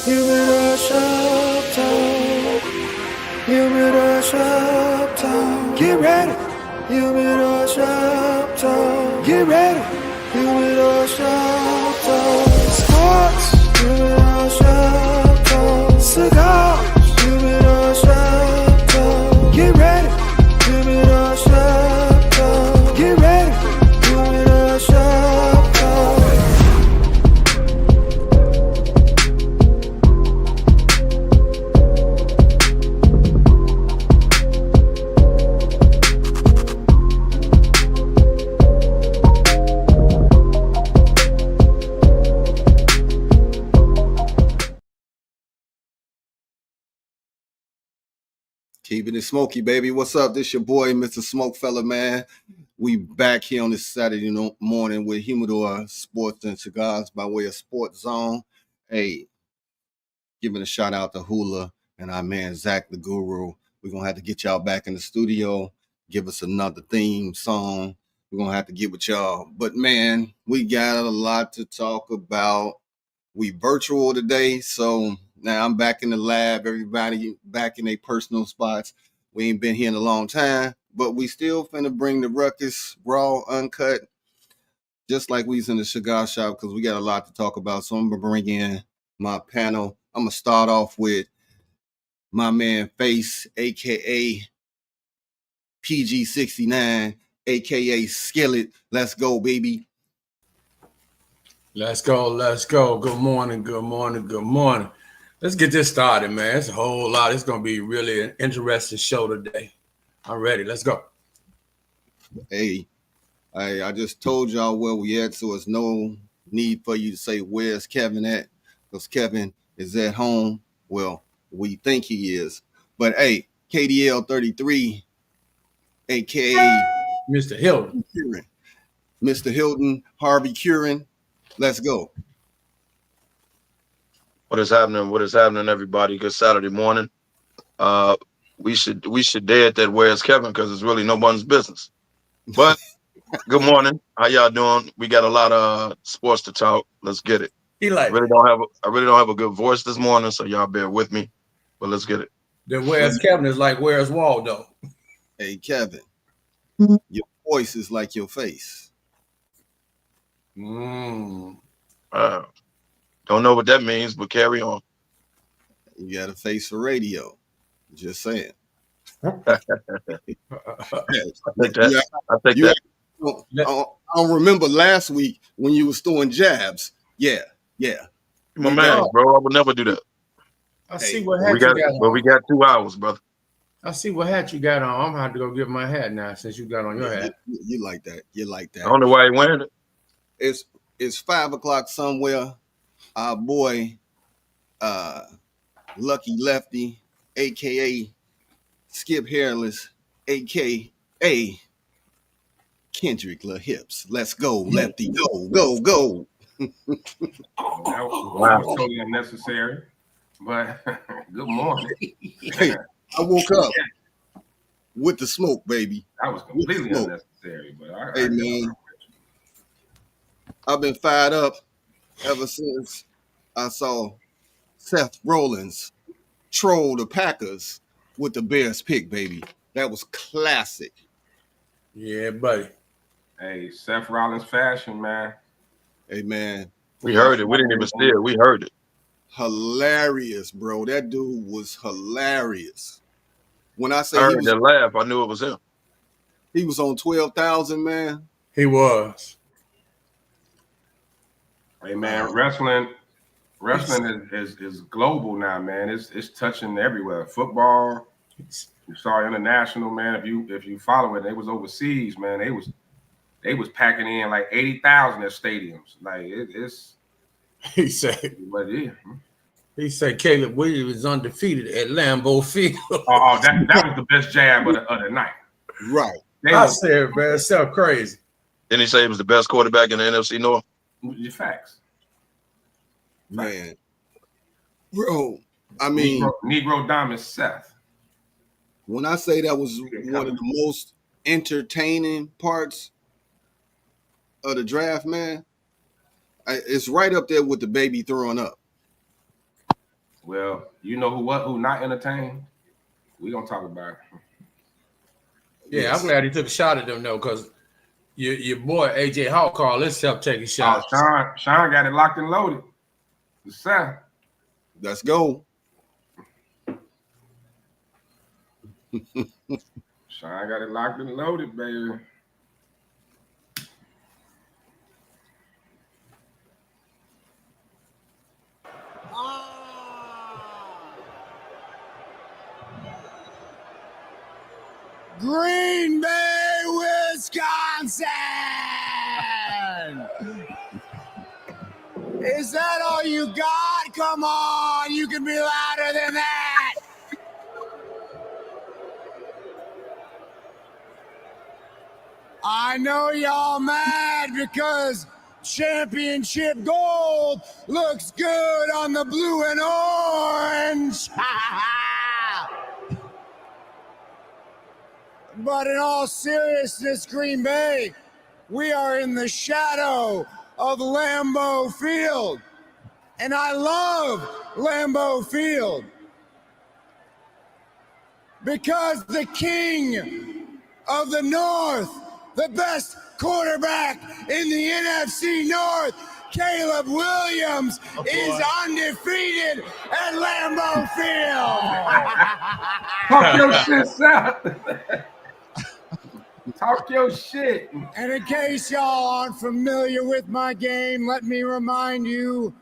Humidor shop talk. Humidor shop talk. Get ready. Humidor shop talk. Get ready. Humidor shop talk. Sports. Humidor shop talk. Cigars. Humidor shop talk. Get ready. Humidor shop talk. Get ready. Humidor shop talk. Keeping it smoky, baby. What's up? This your boy, Mr. SmokeFella, man. We back here on this Saturday morning with Humidor Sports and Cigars by way of Sports Zone. Hey, giving a shout out to Hula and our man Zach the Guru. We're gonna have to get y'all back in the studio, give us another theme song. We're gonna have to get with y'all. But man, we got a lot to talk about. We virtual today, so now I'm back in the lab. Everybody back in their personal spots. We ain't been here in a long time, but we still finna bring the ruckus raw, uncut, just like we was in the cigar shop, because we got a lot to talk about. So I'm gonna bring in my panel. I'm gonna start off with my man Face, aka PG69, aka Skillet. Let's go, baby. Let's go. Good morning. Let's get this started, man. It's a whole lot. It's going to be really an interesting show today. I'm ready. Let's go. Hey, I just told y'all where we at, so it's no need for you to say, where's Kevin at? Because Kevin is at home. Well, we think he is. But hey, KDL 33, aka Mr. Hilton. Mr. Hilton, Harvey Curran. Let's go. What is happening, everybody? Good Saturday morning. We should dare that where's Kevin, because it's really nobody's business. But good morning. How y'all doing? We got a lot of sports to talk. Let's get it. I really don't have a good voice this morning, so y'all bear with me. But let's get it. Then where's Kevin is like where's Waldo. Hey Kevin, your voice is like your face. Don't know what that means, but carry on. You got a face for radio. Just saying. I think that. I don't remember last week when you was throwing jabs. Yeah. My man, bro. I would never do that. I see what hat you got on. But we got 2 hours, brother. I see what hat you got on. I'm gonna have to go get my hat now since you got on your hat. You like that. I don't know why he wearing it. It's 5 o'clock somewhere. Our boy, Lucky Lefty, aka Skip Hairless, aka Kendrick La Hips. Let's go, Lefty. Go. That was totally unnecessary. But good morning. Hey, I woke up with the smoke, baby. That was completely unnecessary. But hey, man, I've been fired up ever since I saw Seth Rollins troll the Packers with the Bears pick, baby. That was classic. Yeah, buddy. Hey, Seth Rollins fashion, man. Hey, man. We heard it. We didn't even steal. We heard it. Hilarious, bro. That dude was hilarious. When I say I heard that laugh, I knew it was him. He was on 12,000, man. He was. Hey, man, wrestling is global now, man. It's touching everywhere. Football, you saw international, man. If you follow it, they was overseas, man. They was packing in like 80,000 at stadiums. Like it's. He said. But yeah. He said Caleb Williams is undefeated at Lambeau Field. That was the best jab of the night. Right. I said, man, it's so crazy. Didn't he say he was the best quarterback in the NFC North? Your facts. Man. Bro, I mean. Negro Diamond Seth. When I say that was one of the most entertaining parts of the draft, man, it's right up there with the baby throwing up. Well, you know who not entertained? We gonna talk about it. Yeah, Yes. I'm glad he took a shot at them though, because your boy AJ Hawk called himself taking Oh, shots. Sean got it locked and loaded. The South. Let's go. Sean got it locked and loaded, baby. Green Bay, Wisconsin! Is that all you got? Come on, you can be louder than that! I know y'all mad because championship gold looks good on the blue and orange. But in all seriousness, Green Bay, we are in the shadow of Lambeau Field. And I love Lambeau Field because the king of the North, the best quarterback in the NFC North, Caleb Williams, is undefeated at Lambeau Field. Talk your shit, South. Talk your shit. And in case y'all aren't familiar with my game, let me remind you,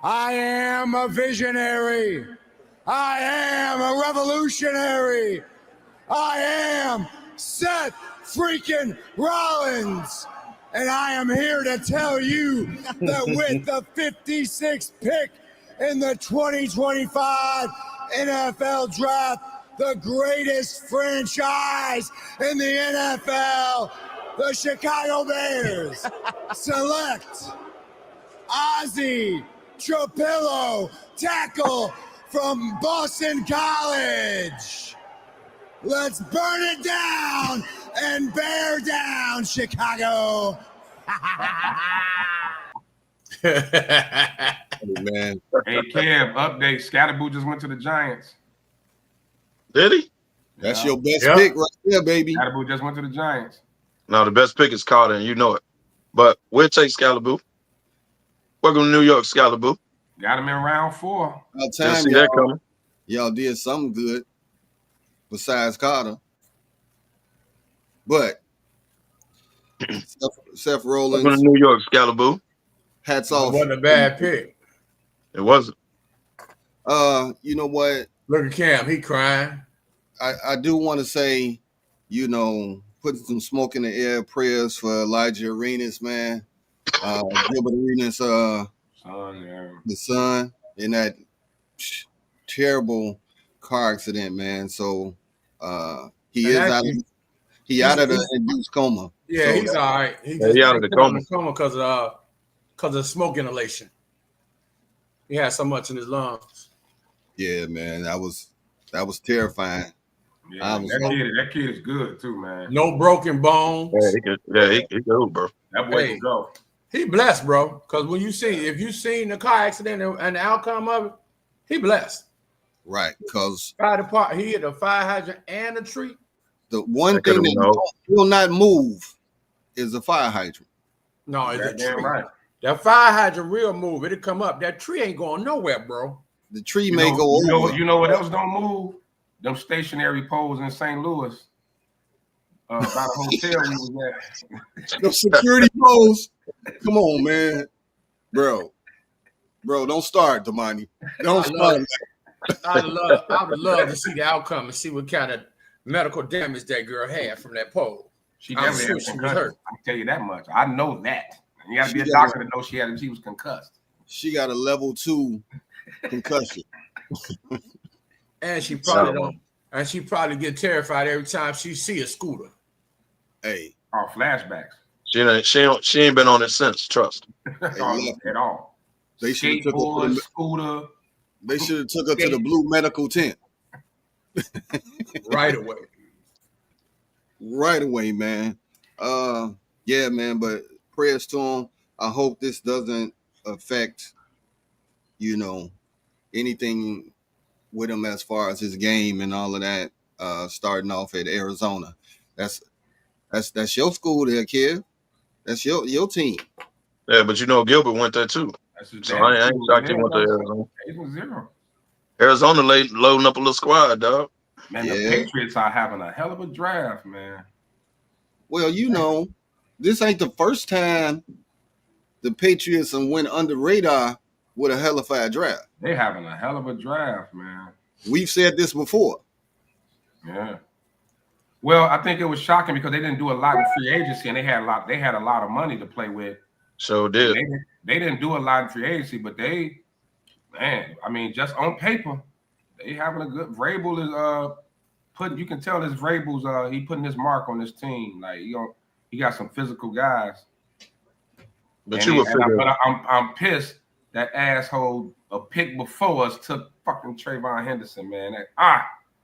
I am a visionary. I am a revolutionary. I am Seth freaking Rollins. And I am here to tell you that with the 56th pick in the 2025 NFL Draft, the greatest franchise in the NFL, the Chicago Bears, select Ozzie Tropillo, tackle from Boston College. Let's burn it down and bear down, Chicago. Man. Hey, Kev, update. Scatterboo just went to the Giants. Did he? That's Yeah. your best pick right there, baby. Scatterboo just went to the Giants. No, the best pick is Carter, and you know it. But we'll take Scalaboo. Welcome to New York, Scalaboo. Got him in round 4. About Didn't time see that coming. y'all did something good besides Carter. But Seth Welcome to Rollins, New York, Scalaboo. hats It off. wasn't a bad pick. It wasn't. You know what? Look at Cam, he crying. I do want to say, you know, putting some smoke in the air, prayers for Elijah Arenas, man. Gilbert Arenas, Son, yeah. the son, in that terrible car accident, man. So he And is actually, out of the induced coma. Yeah, So, he's all right. He Yeah, he out of the coma. because of smoke inhalation. He had so much in his lungs. yeah, man, that was terrifying. Yeah, that kid is good too, man. No broken bones. He good, bro. That boy can go. He blessed, bro. Because if you seen the car accident and the outcome of it, he blessed. Right, because He hit a fire hydrant and a tree. the one thing that will not move is a fire hydrant. No, it's a Damn tree. right. That fire hydrant real move. It'll come up. That tree ain't going nowhere, bro. The tree may go over. You know what else don't move? Them stationary poles in St. Louis. By the hotel we was at. The security poles. Come on, man. Bro, don't start, Damani. Don't start. I would love to see the outcome and see what kind of medical damage that girl had from that pole. She definitely had concussion. I can tell you that much. I know that. You got to be a doctor to know she was concussed. She got a level 2 concussion. And she probably don't. And she probably get terrified every time she see a scooter. Hey. Oh, flashbacks. She ain't been on it since. Trust. At all. They should have took her scooter. They should have took her to the blue medical tent. Right away. Right away, man. Yeah, man. But prayers to him. I hope this doesn't affect, anything with him as far as his game and all of that. Starting off at Arizona, that's your school there, kid. That's your team. Yeah, but you know Gilbert went there too. So I ain't shocked he went to Arizona. 8-0. Arizona loading up a little squad, dog. Man, the Patriots are having a hell of a draft, man. Well, you know, this ain't the first time the Patriots went under radar with a hellified draft. They having a hell of a draft, man. We've said this before. Yeah. Well, I think it was shocking because they didn't do a lot in free agency, and they had a lot of money to play with. So did. They didn't do a lot in free agency, but I mean, just on paper, they having a good. Vrabel is you can tell this Vrabel's he putting his mark on this team. Like he got some physical guys. But I'm pissed that asshole a pick before us took fucking Trayvon Henderson, man.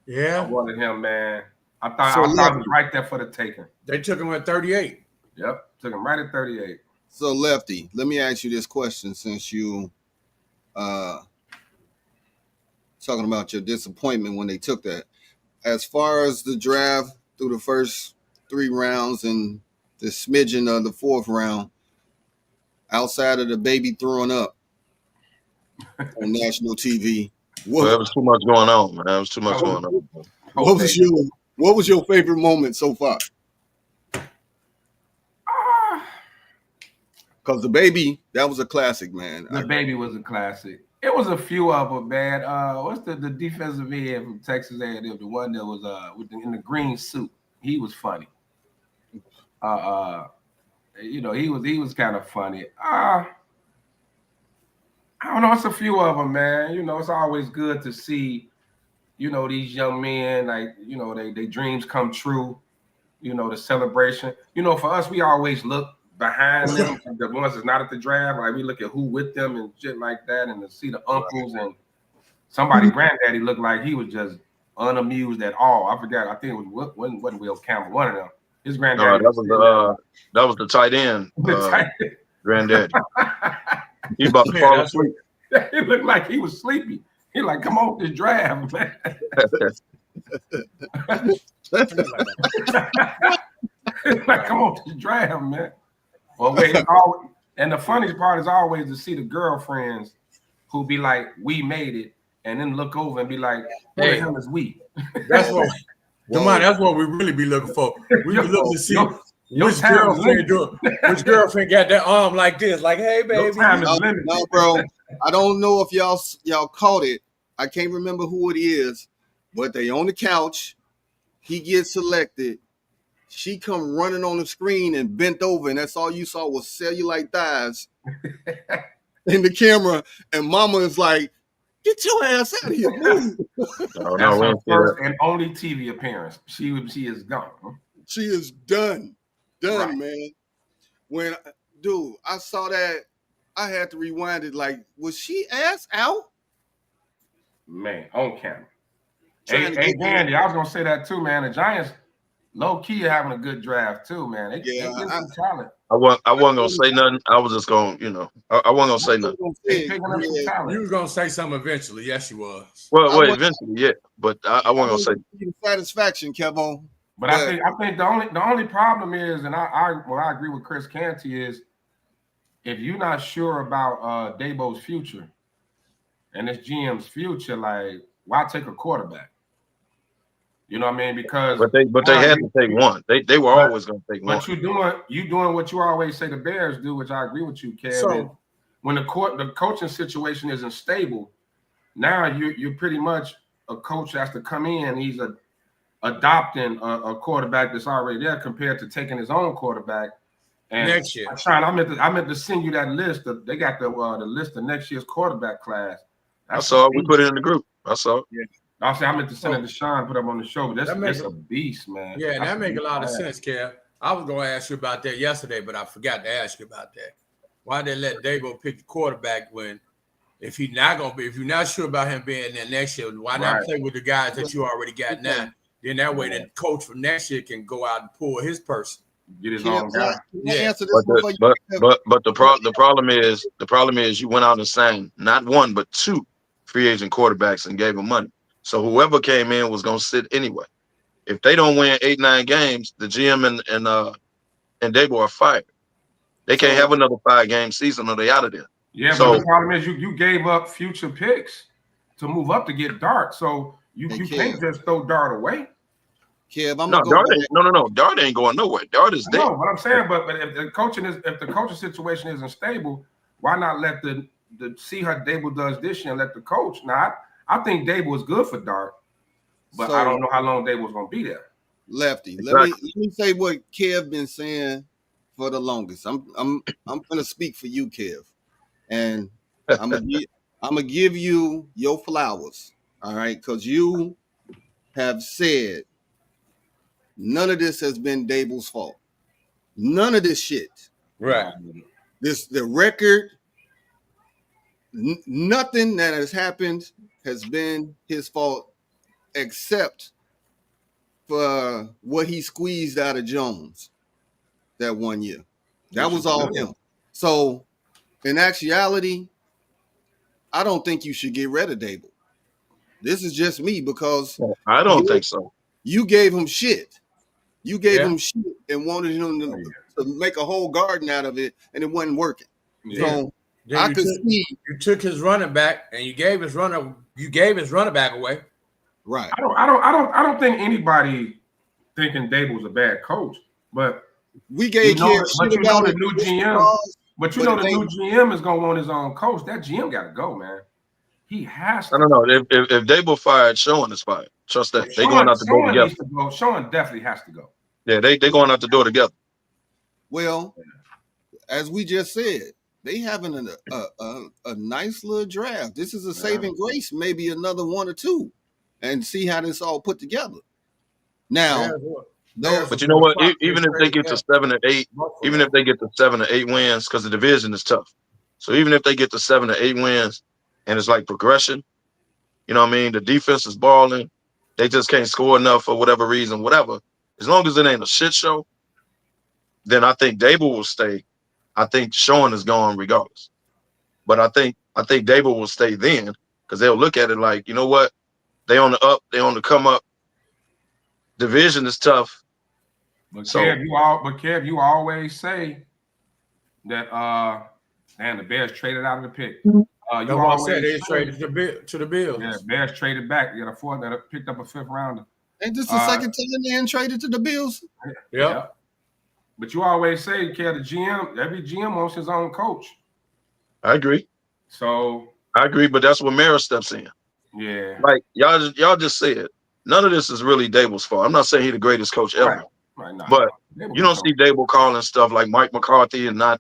Yeah, I wanted him, man. I thought he was right there for the taking. They took him at 38. Yep, took him right at 38. So, Lefty, let me ask you this question since you talking about your disappointment when they took that. As far as the draft through the first 3 rounds and the smidgen of the 4th round, outside of the baby throwing up on national TV, there was too much going on, man. There was too much going on. What was your favorite moment so far? Because the baby, that was a classic, man. The baby was a classic. It was a few of them, man. What's the defensive end from Texas A&M? The one that was in the green suit. He was funny. You know, he was kind of funny. I don't know. It's a few of them, man. You know, it's always good to see, you know, these young men, like, you know, they dreams come true. You know, the celebration. You know, for us, we always look behind them, the ones that's not at the draft. Like, we look at who with them and shit like that, and to see the uncles and somebody granddaddy looked like he was just unamused at all. I forgot. I think it wasn't Will Campbell, one of them. His granddaddy. No, that was the tight end. Granddaddy. He about to fall asleep. He looked like he was sleepy. He like, come on, this draft, man. Like, come on, this draft, man. Well, and the funniest part is always to see the girlfriends who be like, we made it, and then look over and be like, who the hell is we? That's what that's what we really be looking for. We be looking to see which girlfriend got that arm like this, like, hey, baby. No, bro. I don't know if y'all caught it. I can't remember who it is, but they on the couch. He gets selected. She come running on the screen and bent over, and that's all you saw was cellulite thighs in the camera. And Mama is like, "Get your ass out of here!" That's her first and only TV appearance. She is gone. She is done, right. Man. When I saw that, I had to rewind it. Like, was she ass out? Man, on camera. Hey, Dandy, I was gonna say that too, man. The Giants, low key, are having a good draft too, man. They get some talent. I wasn't gonna say nothing. I was just gonna, I wasn't gonna say nothing. You was gonna say something eventually. Yes, you was. Well, eventually, yeah. But I wasn't gonna say satisfaction, Kevon. But I think the only problem is, and I agree with Chris Canty, is if you're not sure about Dabo's future and this GM's future, like, why take a quarterback? You know what I mean? Because but they had to take one. They were always going to take one. But you doing what you always say the Bears do, which I agree with you, Kevin. So, when the coaching situation isn't stable, now you're pretty much a coach has to come in. He's adopting a quarterback that's already there compared to taking his own quarterback. And next year, I meant to send you that list. They got the list of next year's quarterback class. I saw it. We put it in the group. I saw it. Yeah. I meant to send it to Sean, put up on the show. But that's a beast, man. Yeah, that make a lot of sense, Kev. I was going to ask you about that yesterday, but I forgot to ask you about that. Why they let Dabo pick the quarterback when, if you're not sure about him being there next year, why not play with the guys that you already got now? Then that way, the coach for next year can go out and pull his person. Get his own guy. Yeah. But the problem is you went out and signed not one but two free agent quarterbacks and gave them money. So whoever came in was gonna sit anyway. If they don't win 8-9 games, the GM and Dable are fired. They can't have another 5-game season or they out of there. Yeah, so, but the problem is you gave up future picks to move up to get Dart. So you can't just throw Dart away. Kev, I'm no, gonna go Dart no. Dart ain't going nowhere. Dart is there. No, but I'm saying, but if the coaching situation isn't stable, why not let the see how Dable does this year and let the coach? Now, I think Dable is good for Dart, but I don't know how long Dable's gonna be there. Lefty, let me say what Kev been saying for the longest. I'm gonna speak for you, Kev, and I'm gonna give you your flowers, all right? Because you have said none of this has been Dable's fault. None of this shit. Right. The record, nothing that has happened has been his fault, except for what he squeezed out of Jones that 1 year. That was all him. So, in actuality, I don't think you should get rid of Dable. This is just me because I don't think so. You gave him shit. You gave him shit and wanted him to make a whole garden out of it, and it wasn't working. So I could see you took his running back and you gave his running back away. Right. I don't think anybody thinking Dable's a bad coach, but we gave the new GM. But you know the new GM is gonna want his own coach. That GM got to go, man. He has to. I don't know. If Dable fired, Sean is fired. Trust that. They're going out the door together. Sean definitely has to go. Yeah, they going out the door together. Well, as we just said, they having a nice little draft. This is a saving grace, maybe another 1 or 2, and see how this all put together. Now, but you know what? Even if they get to 7 or 8, even if they get to 7 or 8 wins, because the division is tough. So even if they get to 7 or 8 wins, and it's like progression, you know what I mean? The defense is balling. They just can't score enough for whatever reason, whatever. As long as it ain't a shit show, then I think Dable will stay. I think Sean is gone regardless. But I think Dable will stay then because they'll look at it like, you know what? They on the up, they on the come up. Division is tough. But Kev, you always say that the Bears traded out of the pick. You always said they traded to the Bills. Yeah, Bears traded back. You got a 4th that picked up a 5th rounder. Ain't this the second time they traded to the Bills? Yeah. But you always say, Kev, the GM, every GM wants his own coach. I agree. So I agree, but that's where Mara steps in. Yeah. Like y'all just said, none of this is really Dable's fault. I'm not saying he's the greatest coach ever. Right. But you don't see Dable calling stuff like Mike McCarthy and not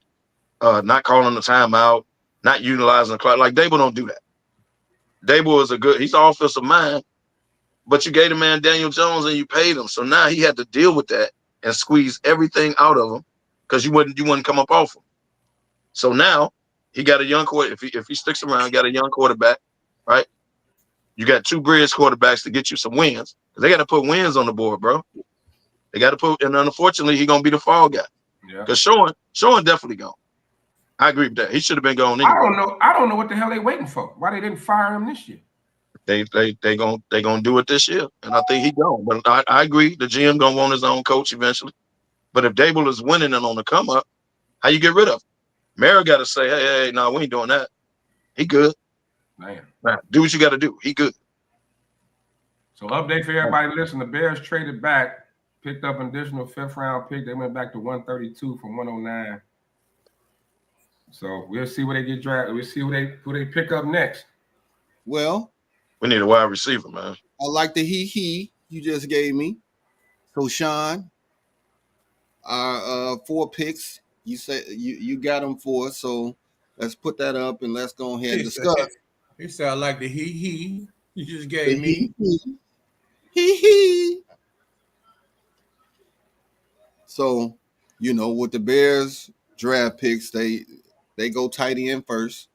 calling the timeout, not utilizing the clock. Like Dable don't do that. Dable is he's an offensive mind, but you gave the man Daniel Jones and you paid him. So now he had to deal with that and squeeze everything out of him because you wouldn't come up off him. So now he got a young quarterback. If he sticks around, got a young quarterback, right? You got 2 bridge quarterbacks to get you some wins. Because they got to put wins on the board, bro. They got to put, and unfortunately, he's gonna be the fall guy. Yeah. Because Sean definitely gone. I agree with that. He should have been gone anyway. I don't know what the hell they waiting for. Why they didn't fire him this year? They gonna do it this year, and I think he gone. But I agree. The GM gonna want his own coach eventually. But if Dable is winning and on the come up, how you get rid of him? Mara got to say, hey, no, we ain't doing that. He good. Man, do what you got to do. He good. So update for everybody. Listen, the Bears traded back, picked up an additional 5th round pick. They went back to 132 from 109. So we'll see where they get drafted. We'll see who they pick up next. Well, we need a wide receiver, man. I like the he you just gave me. So Sean, our 4 picks. You said you got them for us, so let's put that up and let's go ahead and discuss. He said, "I like the he you just gave me." He. So, with the Bears draft picks, they go tight end first.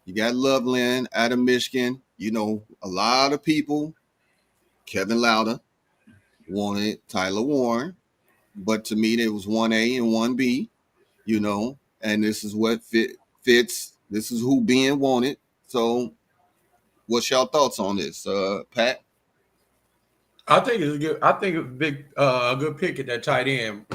You got Loveland out of Michigan. A lot of people, Kevin Lauder, wanted Tyler Warren. But to me, there was 1A and 1B, and this is what fits. This is who being wanted. So What's your thoughts on this, Pat? I think it's good. I think it's a good pick at that tight end.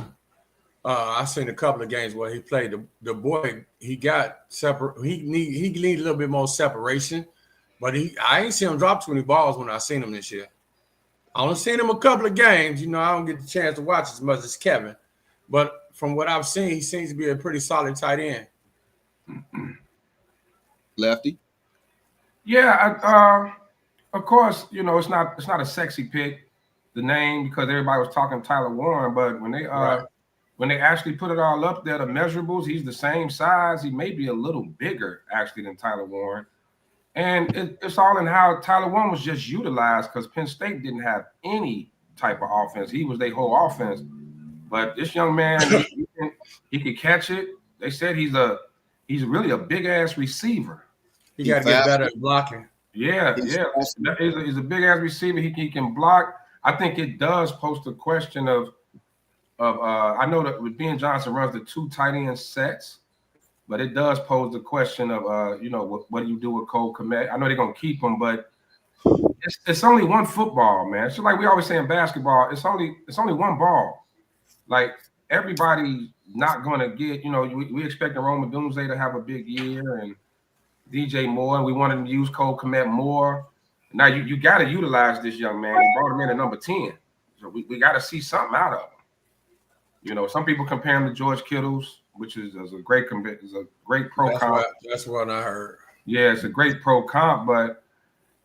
I've seen a couple of games where he played. The boy, he got separate. He need a little bit more separation, but I ain't seen him drop 20 balls when I seen him this year. I only seen him a couple of games. You know, I don't get the chance to watch as much as Kevin, but from what I've seen, he seems to be a pretty solid tight end. Lefty? Yeah, of course, you know, it's not a sexy pick, the name, because everybody was talking Tyler Warren, but when they actually put it all up there, the measurables, he's the same size. He may be a little bigger actually than Tyler Warren. And it's all in how Tyler Warren was just utilized, because Penn State didn't have any type of offense. He was their whole offense. But this young man, he could catch it. They said he's really a big ass receiver. He got to get better at blocking. Yeah. He's a big ass receiver. He can block. I think it does post a question of I know that with Ben Johnson runs the 2 tight end sets, but it does pose the question of you know, what do you do with Cole Kmet? I know they're gonna keep him, but it's only one football, man. It's just like we always say in basketball, it's only one ball. Like, everybody's not gonna get, you know, we expecting Roma Doomsday to have a big year and DJ Moore, and we wanted him to use Cole Kmet more. Now you got to utilize this young man. You brought him in at number 10, so we got to see something out of him. You know, some people compare him to George Kittle's, which is a great pro comp. That's what I heard. Yeah, it's a great pro comp, but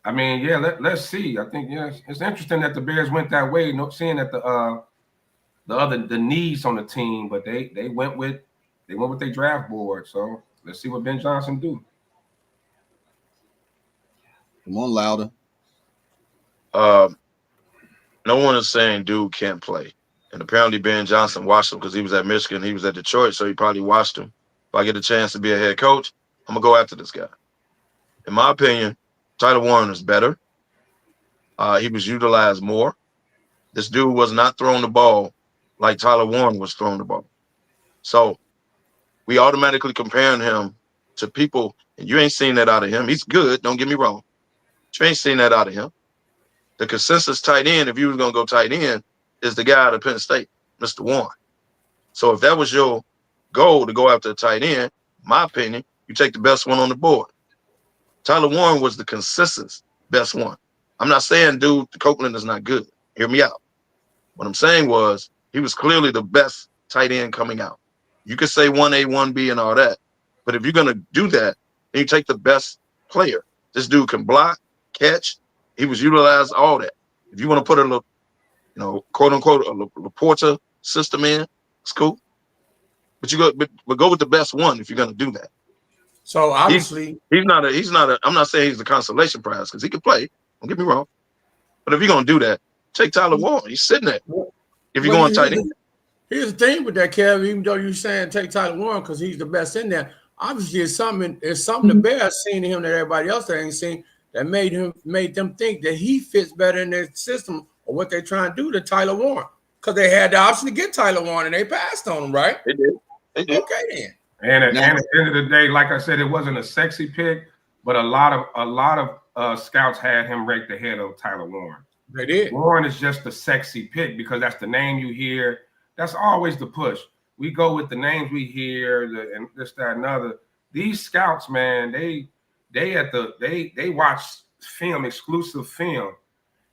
I mean, yeah, let's see. I think it's interesting that the Bears went that way, seeing that the needs on the team, but they went with their draft board. So let's see what Ben Johnson do. Come on, louder. No one is saying dude can't play. And apparently Ben Johnson watched him because he was at Michigan. He was at Detroit, so he probably watched him. If I get a chance to be a head coach, I'm going to go after this guy. In my opinion, Tyler Warren is better. He was utilized more. This dude was not throwing the ball like Tyler Warren was throwing the ball. So we automatically comparing him to people, and you ain't seen that out of him. He's good, don't get me wrong. But you ain't seen that out of him. The consensus tight end, if you was going to go tight end, is the guy out of Penn State, Mr. Warren. So if that was your goal to go after a tight end, in my opinion, you take the best one on the board. Tyler Warren was the consensus best one. I'm not saying, dude, Copeland is not good. Hear me out. What I'm saying was he was clearly the best tight end coming out. You could say 1A, 1B, and all that. But if you're going to do that, then you take the best player. This dude can block, catch. He was utilized, all that. If you want to put a little, you know, quote unquote, a Laporta system in, it's cool. But but go with the best one if you're going to do that. So obviously he's not a. I'm not saying he's the consolation prize because he can play. Don't get me wrong. But if you're going to do that, take Tyler Warren. He's sitting there. If you're going tight end. Here's the thing with that, Kev. Even though you're saying take Tyler Warren because he's the best in there, obviously it's something the Bears seen in him that everybody else ain't seen that made them think that he fits better in their system or what they're trying to do to Tyler Warren. Because they had the option to get Tyler Warren and they passed on him, right? They did. Okay then. And at the end of the day, like I said, it wasn't a sexy pick, but a lot of scouts had him ranked ahead of Tyler Warren. They did. Warren is just a sexy pick because that's the name you hear. That's always the push. We go with the names we hear, and this, that, and other. These scouts, man, they watch film, exclusive film,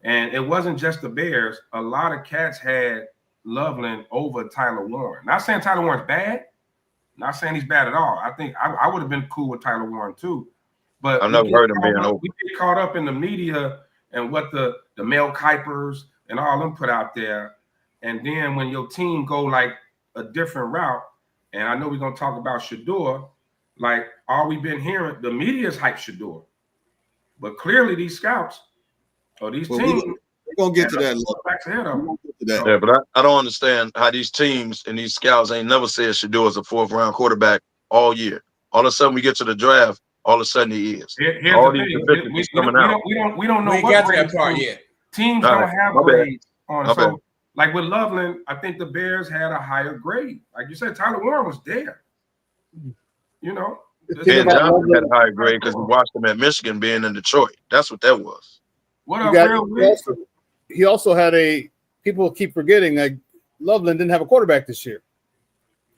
and it wasn't just the Bears. A lot of cats had Loveland over Tyler Warren. Not saying Tyler Warren's bad. Not saying he's bad at all. I think I would have been cool with Tyler Warren too. But I've never heard him being over. We get caught up in the media and what the Mel Kipers and all them put out there. And then when your team go like a different route, and I know we're going to talk about Shador, like all we've been hearing, the media's hype Shador. But clearly these scouts or these teams, we're going to get to that. Yeah, but I don't understand how these teams and these scouts ain't never said Shador is a 4th-round quarterback all year. All of a sudden we get to the draft, all of a sudden he is. Here's all the these thing. We don't know we what got to that part yet. Teams don't have grades on. So like with Loveland, I think the Bears had a higher grade. Like you said, Tyler Warren was there. You know, Ben Johnson had a higher grade because he watched him at Michigan being in Detroit. That's what that was. What up, he also had people keep forgetting, like Loveland didn't have a quarterback this year.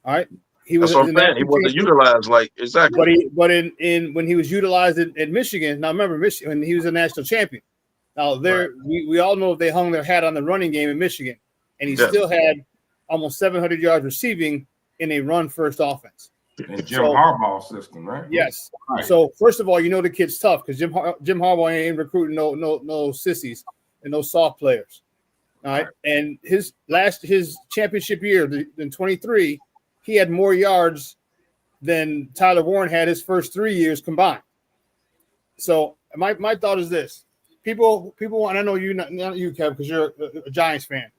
All right. That's what I'm saying. He wasn't utilized exactly. But in when he was utilized in Michigan, now remember Michigan, he was a national champion. Now we all know they hung their hat on the running game in Michigan, and he still had almost 700 yards receiving in a run-first offense. In Jim Harbaugh's system, right? Yes. Right. So first of all, you know the kid's tough because Jim Harbaugh ain't recruiting no sissies and no soft players. All right. And his championship year in 23, he had more yards than Tyler Warren had his first 3 years combined. So my thought is this: people, and I know not you, Kevin, because you're a Giants fan.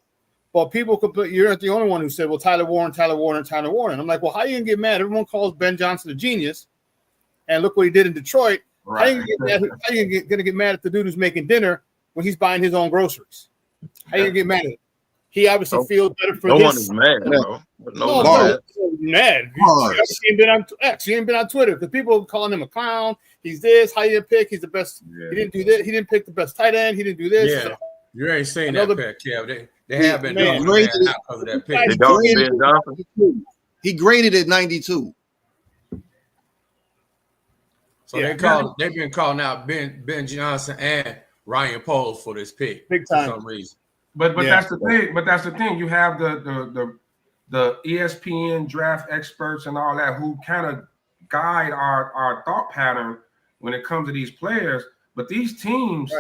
But people could you're not the only one who said, well, Tyler Warren. I'm like, well, how you gonna get mad? Everyone calls Ben Johnson a genius, and look what he did in Detroit. Right. How you gonna get mad at the dude who's making dinner when he's buying his own groceries? How you gonna get mad at him? He obviously feels better for this. No one is mad, bro. No mad. You ain't been on Twitter because people calling him a clown. He's this. How you didn't pick? He's the best. Yeah. He didn't do this. He didn't pick the best tight end. He didn't do this. Yeah, you ain't saying that, Kev. They have been doing that pick. He graded at 92. So they've been calling out Ben Johnson and Ryan Poles for this pick big time for some reason. But that's the thing. But that's the thing. You have the ESPN draft experts and all that who kind of guide our thought pattern when it comes to these players. But these teams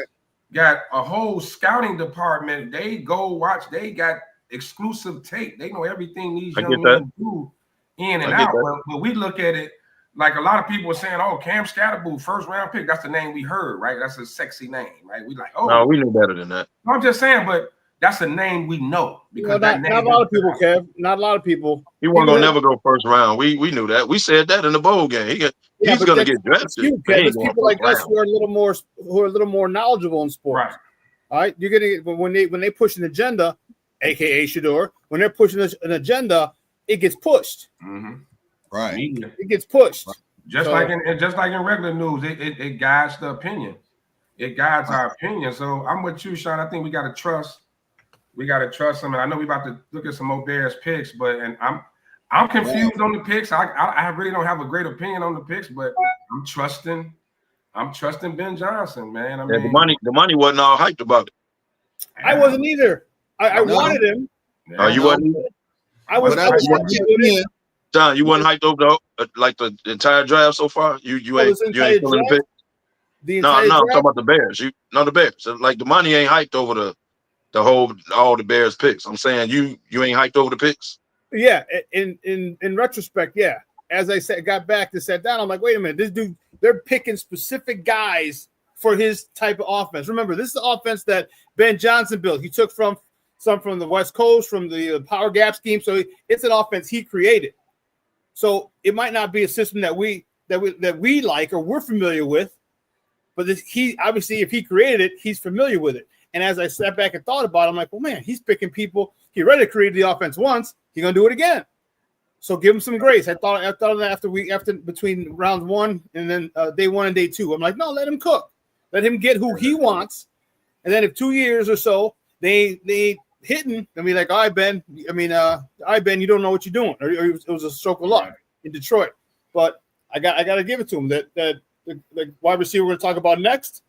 got a whole scouting department. They go watch. They got exclusive tape. They know everything these young men do in and out. But we look at it like a lot of people are saying, "Oh, Cam Scatterboot, first round pick." That's the name we heard, right? That's a sexy name, right? We like, oh, no, we knew better than that. I'm just saying, but that's a name we know because not a lot of people, Kev. Not a lot of people. He wasn't gonna never go first round. We knew that. We said that in the bowl game. He's gonna get drafted. It's people like us who are a little more knowledgeable in sports. Right. All right. You're getting when they push an agenda, aka Shador, when they're pushing an agenda, it gets pushed. Mm-hmm. Right. It gets pushed. Just like in regular news, it guides the opinion. It guides our opinion. So I'm with you, Sean. I think we gotta trust. We got to trust them. And I know we're about to look at some more Bears picks, but I'm confused on the picks. I really don't have a great opinion on the picks, but I'm trusting Ben Johnson, man. I mean, the money wasn't all hyped about it. I wasn't either. I wanted him. You wasn't either? I was John, you wasn't hyped over the entire draft so far? You ain't feeling the pick? No, I'm talking about the Bears. The Bears. Like the money ain't hyped over all the Bears picks. I'm saying you ain't hyped over the picks. Yeah, in retrospect, yeah. As I said, got back to sat down. I'm like, wait a minute, this dude, they're picking specific guys for his type of offense. Remember, this is the offense that Ben Johnson built. He took some from the West Coast, from the power gap scheme. So it's an offense he created. So it might not be a system that we like or we're familiar with, but he obviously, if he created it, he's familiar with it. And as I sat back and thought about it, I'm like, well, man, he's picking people. He already created the offense once. He's gonna do it again. So give him some grace. I thought after between round one and then day one and day two, I'm like, no, let him cook. Let him get who he wants. And then if 2 years or so they hitting, I mean, like, all right, Ben. All right, Ben, you don't know what you're doing. Or it was a stroke of luck in Detroit. But I got to give it to him that the wide receiver we're gonna talk about next.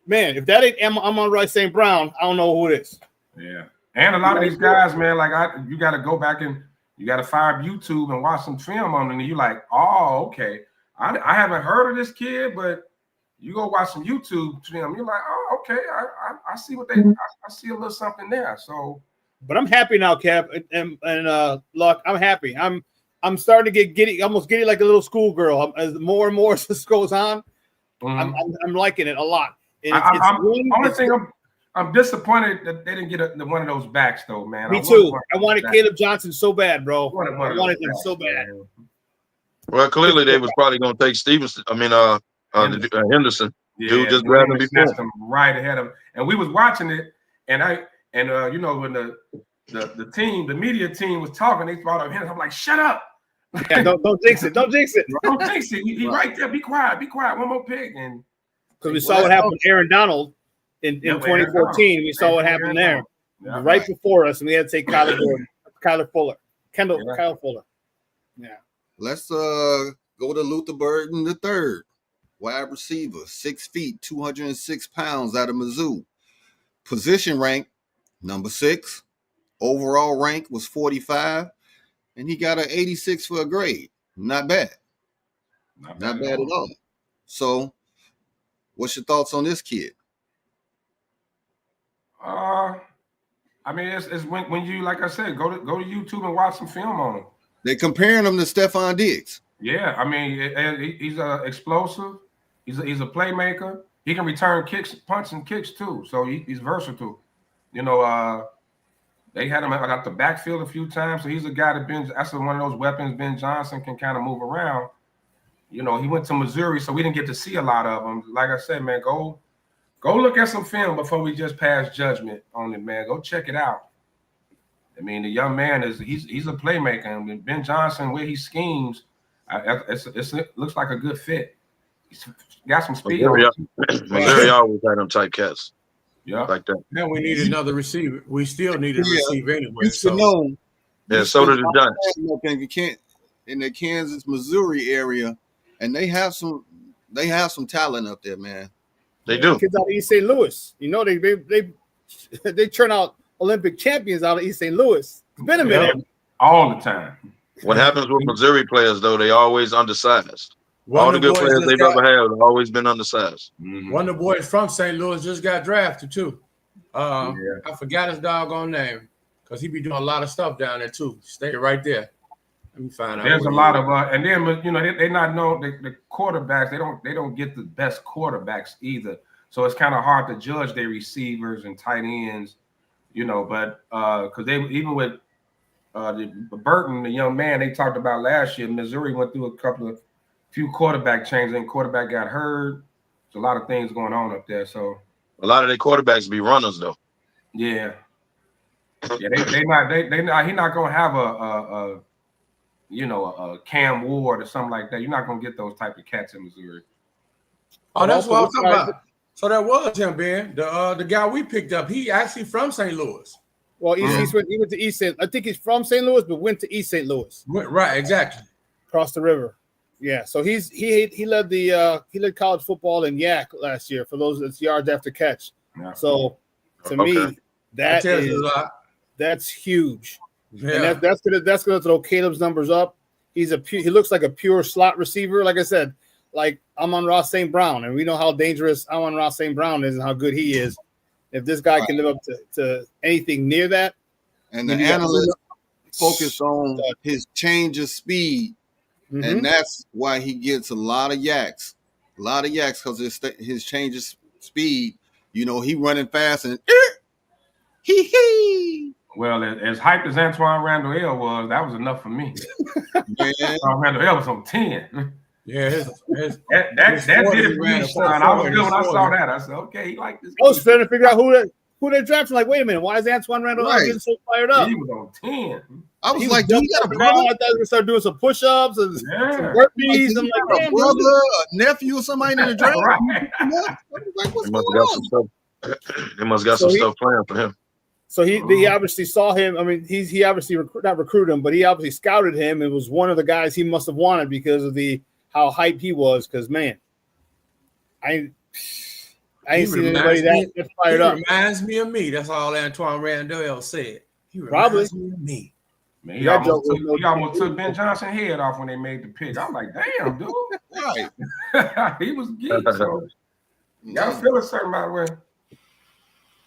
Man, if that ain't Amon-Ra St. Brown, I don't know who it is. Yeah. And a lot of these guys, man, like you got to go back and you got to fire up YouTube and watch some film on them. And you're like, oh, okay. I haven't heard of this kid, but you go watch some YouTube film. You're like, oh, okay. I see what I see a little something there. So, but I'm happy now, Kev, and Luck. I'm happy. I'm starting to get giddy, almost giddy like a little schoolgirl. As more and more this goes on, I'm liking it a lot. I'm disappointed that they didn't get one of those backs, though, man. Me too. I wanted Caleb Johnson so bad, bro. I wanted him so bad. Well, clearly they was probably going to take Stevenson. Henderson. Yeah, dude just grabbed him before. Him right ahead of him. And we was watching it, and when the media team was talking, they brought up Henderson. I'm like, shut up. Yeah, don't jinx it. Don't jinx it. Don't jinx it. He right there. Be quiet. Be quiet. One more pick. And because we saw what happened to Aaron Donald in 2014. We saw what happened there right before us, and we had to take Kyle Fuller. Yeah. Let's go to Luther Burden III, wide receiver, 6 feet, 206 pounds out of Mizzou. Position rank, number 6. Overall rank was 45, and he got an 86 for a grade. Not bad. Not bad at all. So, what's your thoughts on this kid? I mean, it's when you, like I said, go to YouTube and watch some film on him. They're comparing him to Stephon Diggs. Yeah, I mean, he's explosive. He's a playmaker. He can return kicks, punch and kicks too. So he's versatile. You know, they had him out the backfield a few times. So he's a guy that's one of those weapons Ben Johnson can kind of move around. You know, he went to Missouri, so we didn't get to see a lot of him. Like I said, man, go look at some film before we just pass judgment on it, man. Go check it out. I mean, the young man he's a playmaker, and Ben Johnson, where he schemes, it looks like a good fit. He's got some speed. Missouri always had them type cats. Yeah, like that. Now we need another receiver. We still need a receiver anyway. So so did the Giants. In the Kansas, Missouri area, and they have some talent up there, man. They do. Kids out of East St. Louis, you know, they turn out Olympic champions out of East St. Louis. It's been a minute. All the time. What happens with Missouri players, though, they always undersized. All the good players they've ever had have always been undersized. Mm-hmm. One of the boys from St. Louis just got drafted, too. I forgot his doggone name because he be doing a lot of stuff down there, too. Stay right there. Let me find out. There's a lot of and then, you know, they not know the quarterbacks. They don't get the best quarterbacks either. So it's kind of hard to judge their receivers and tight ends, you know, but because they even with Burton, the young man they talked about last year, Missouri went through a few quarterback changes, and quarterback got hurt. There's a lot of things going on up there. So a lot of their quarterbacks be runners, though. Yeah, they not. He's not gonna have a Cam Ward or something like that. You're not gonna get those type of cats in Missouri. Oh, that's what I was talking about. So that was him, Ben. The guy we picked up, he actually from St. Louis. Well, he went to East St. I think he's from St. Louis, but went to East St. Louis. Right, exactly. Across the river. Yeah. So he led college football in Yak last year for those that's yards after catch. Yeah. So to me, that's huge. Yeah. And that's gonna throw Caleb's numbers up. He looks like a pure slot receiver. Like I said, like Amon-Ra St. Brown, and we know how dangerous Amon-Ra St. Brown is and how good he is. If this guy can live up to anything near that, and the analysts focus on his change of speed, and that's why he gets a lot of yaks because his change of speed. You know, he running fast and Well, as hyped as Antoine Randall L was, that was enough for me. Antoine Randall L was on 10. Yeah, that did it for me, Sean. I was good when I saw that. I said, okay, he liked this. I was trying to figure out who they drafted. Like, wait a minute, why is Antoine Randall getting so fired up? He was on 10. I was like, dude, you got a brother? I thought he was gonna start doing some push-ups and some burpees. I'm like, a brother, a nephew, or somebody in the draft. Right. Like, what's going on? They must got some stuff planned for him. So he obviously saw him. I mean, he obviously not recruited him, but he obviously scouted him. It was one of the guys he must have wanted because of how hyped he was. Because man, I ain't seen anybody that fired up. Reminds me of me. That's all Antoine Randall said. He reminds me of me. Man, he almost took Ben Johnson's head off when they made the pick. I'm like, damn, dude. Right. He was geek. So you gotta feel a certain amount of way.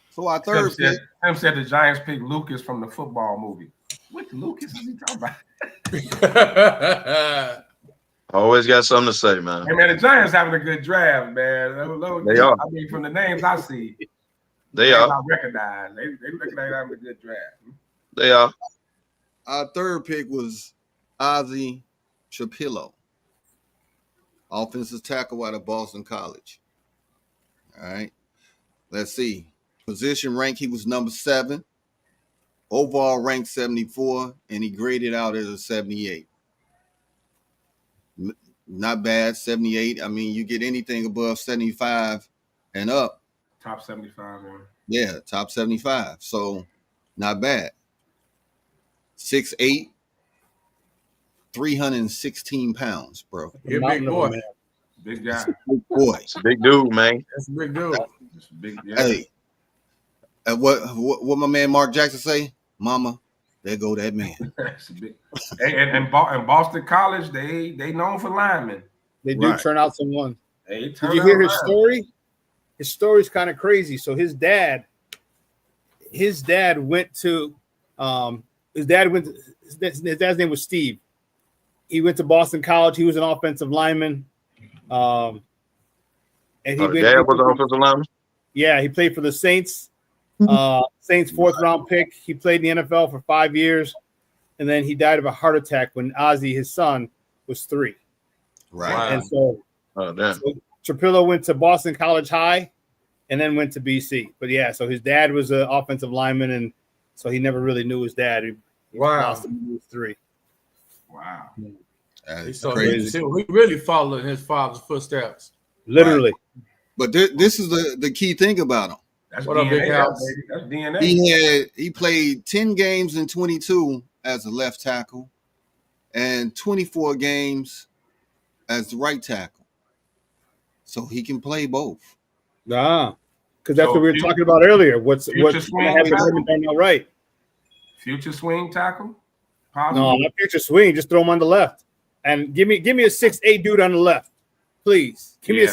So our third pick. Tim said the Giants picked Lucas from the football movie. What Lucas is he talking about? Always got something to say, man. Hey, man, the Giants having a good draft, man. They are. I mean, from the names I see, they are. I recognize. They look like having a good draft. They are. Our third pick was Ozzie Shapiro, offensive tackle out of Boston College. All right. Let's see. Position rank, he was number 7. Overall rank 74, and he graded out as a 78. not bad. 78. I mean, you get anything above 75 and up. Top 75, man. Yeah, top 75. So not bad. 6'8", 316 pounds, bro. You're a big boy. Man. Big guy. Big boy. It's a big dude, man. That's a big dude. It's big, yeah. Hey, what my man Mark Jackson say? Mama, there go that man. It's a big. Hey, and Boston College, they known for linemen. They do Right. turn out someone. Did you hear his story? His story's kind of crazy. So his dad went to his dad's name was Steve. He went to Boston College. He was an offensive lineman. And he Dad was an offensive lineman? Yeah, he played for the Saints. Saints 4th round pick. He played in the NFL for 5 years, and then he died of a heart attack when Ozzie, his son, was 3. Right. Wow. And so, so Trapillo went to Boston College High, and then went to BC. But yeah, so his dad was an offensive lineman, and so he never really knew his dad. He lost him when he was 3. Wow. He's crazy. He really followed in his father's footsteps. Literally. Right. But this is the key thing about him. That's What up, DNA, Big House? baby. That's DNA. He played 10 games in 22 as a left tackle and 24 games as the right tackle. So he can play both. Because that's So what we were talking about earlier. What's future swing happened tackle? to him now, right? Future swing tackle? No, Possible? not future swing. Just throw him on the left, and give me a 6'8" dude on the left, please. Give me a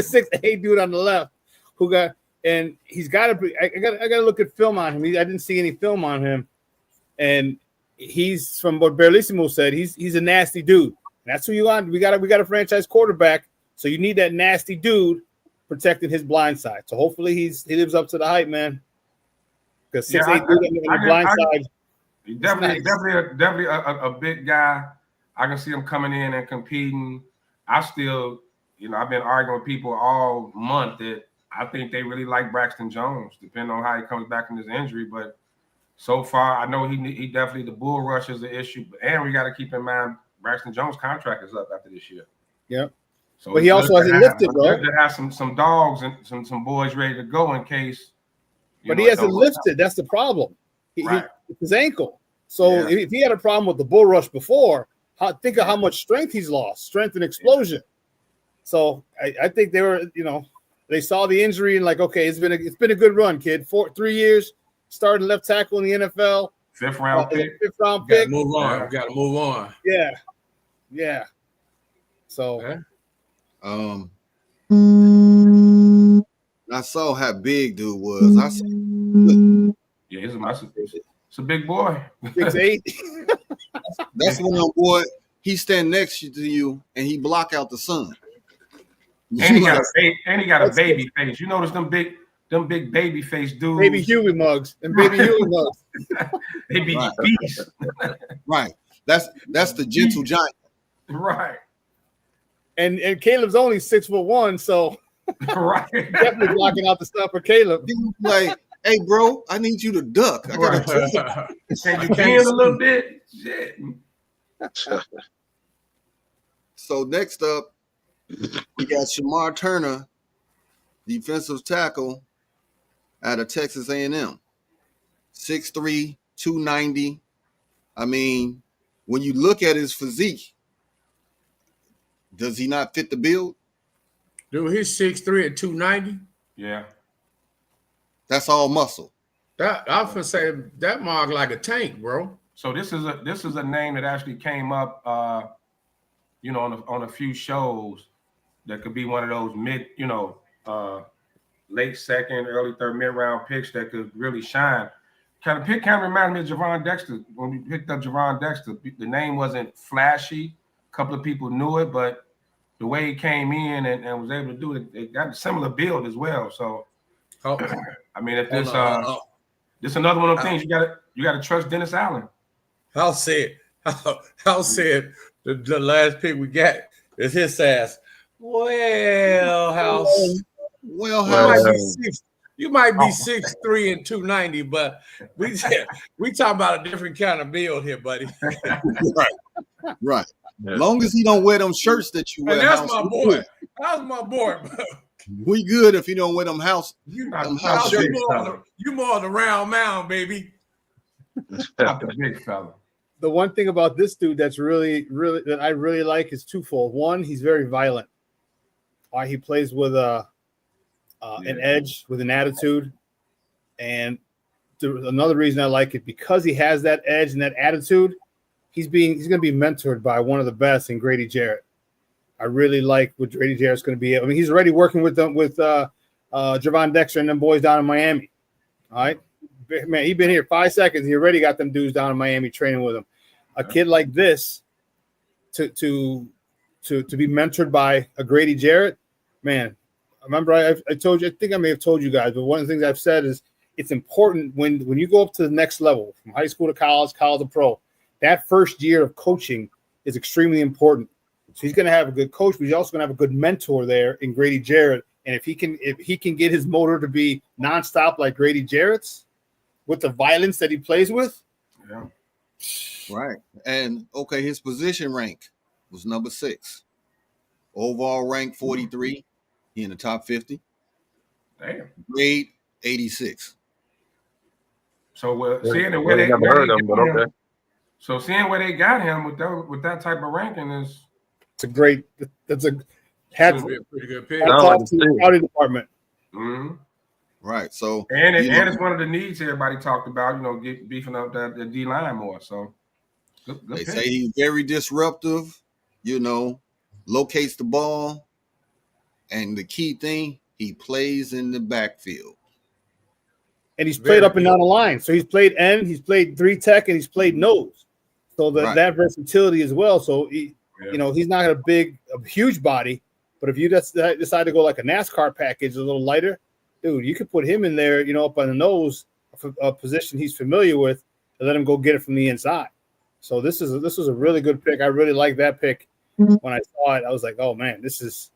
6'8" dude on the left who got, and he's got to be. I got to look at film on him. I didn't see any film on him, and he's from what Berlissimo said. He's a nasty dude. That's who you want. We got a franchise quarterback, so you need that nasty dude protecting his blind side. So hopefully he lives up to the hype, man. Because 6'8" dude on the blind side. Definitely a big guy. I can see him coming in and competing. I still, I've been arguing with people all month that I think they really like Braxton Jones, depending on how he comes back from his injury. But so far, I know he definitely, the bull rush is an issue. And we got to keep in mind, Braxton Jones' contract is up after this year. Yep. So but he also hasn't lifted, bro. To have some dogs and some boys ready to go in case. But he hasn't lifted. That's the problem. Right. His ankle. So if he had a problem with the bull rush before, think of how much strength he's lost, strength and explosion. So I think they were, they saw the injury and like, okay, it's been a good run, kid. 3 years, starting left tackle in the NFL. 5th round pick. 5th round pick. Move on. We got to move on. Yeah. So. Okay. I saw how big dude was. I saw. It's a big boy. 6'8". That's one of them, boy. He stand next to you and he block out the sun. And he got a baby face. You notice them big baby face dudes. Baby Huey mugs and baby Huey mugs. They be beasts. Right. That's the gentle giant. Right. And Caleb's only 6'1", so right. definitely blocking out the stuff for Caleb. Like, hey, bro, I need you to duck. I gotta Can you bend a little bit? Shit. So next up, we got Shamar Turner, defensive tackle out of Texas A&M. 6'3", 290. I mean, when you look at his physique, does he not fit the build? Dude, he's 6'3" and 290. Yeah. That's all muscle. That I was gonna say that mark like a tank, bro. So this is a name that actually came up, on a few shows that could be one of those late second, early third, mid round picks that could really shine. Kind of reminds me of Gervon Dexter. When we picked up Gervon Dexter, the name wasn't flashy. A couple of people knew it, but the way he came in and was able to do it, it got a similar build as well. So, I mean, if this this another one of the things you gotta trust Dennis Allen. I'll say it. The last pick we got is his ass. Well, House. You might be 6'3" and 290, but we talking about a different kind of build here, buddy. Right. Long as he don't wear them shirts that you wear. And that's my boy. That's my boy, bro. We good if you don't wear them house. You Not more on the round mound, baby. the big fella. The one thing about this dude that's really that I really like is twofold. One, he's very violent. He plays with an edge, with an attitude, and another reason I like it because he has that edge and that attitude. He's going to be mentored by one of the best in Grady Jarrett. I really like what Grady Jarrett's going to be. I mean, he's already working with them with Gervon Dexter and them boys down in Miami. All right, man, he's been here 5 seconds. He already got them dudes down in Miami training with him. A kid like this to be mentored by a Grady Jarrett, man. Remember, I told you. I think I may have told you guys, but one of the things I've said is it's important when you go up to the next level, from high school to college to pro. That first year of coaching is extremely important. So he's going to have a good coach, but he's also going to have a good mentor there in Grady Jarrett. And if he can get his motor to be nonstop like Grady Jarrett's, with the violence that he plays with, yeah, right. And okay, his position rank was number 6, overall rank 43. He in the top 50. Damn. Grade 86. So seeing where they never heard of him, but okay. So seeing where they got him with that type of ranking is that's a hats Be a pretty good pick. off to the scouting department. mm-hmm. Right. So and it's one of the needs everybody talked about, beefing up the D line more. So good they pick. say he's very disruptive, locates the ball, and the key thing, he plays in the backfield. And he's played up and down the line. So he's played end, he's played 3 tech, and he's played nose. So that versatility as well. So he's not a huge body, but if you decide to go like a NASCAR package, a little lighter, dude, you could put him in there, up on the nose, a position he's familiar with, and let him go get it from the inside. So this was a really good pick. I really like that pick. When I saw it, I was like, oh man, this is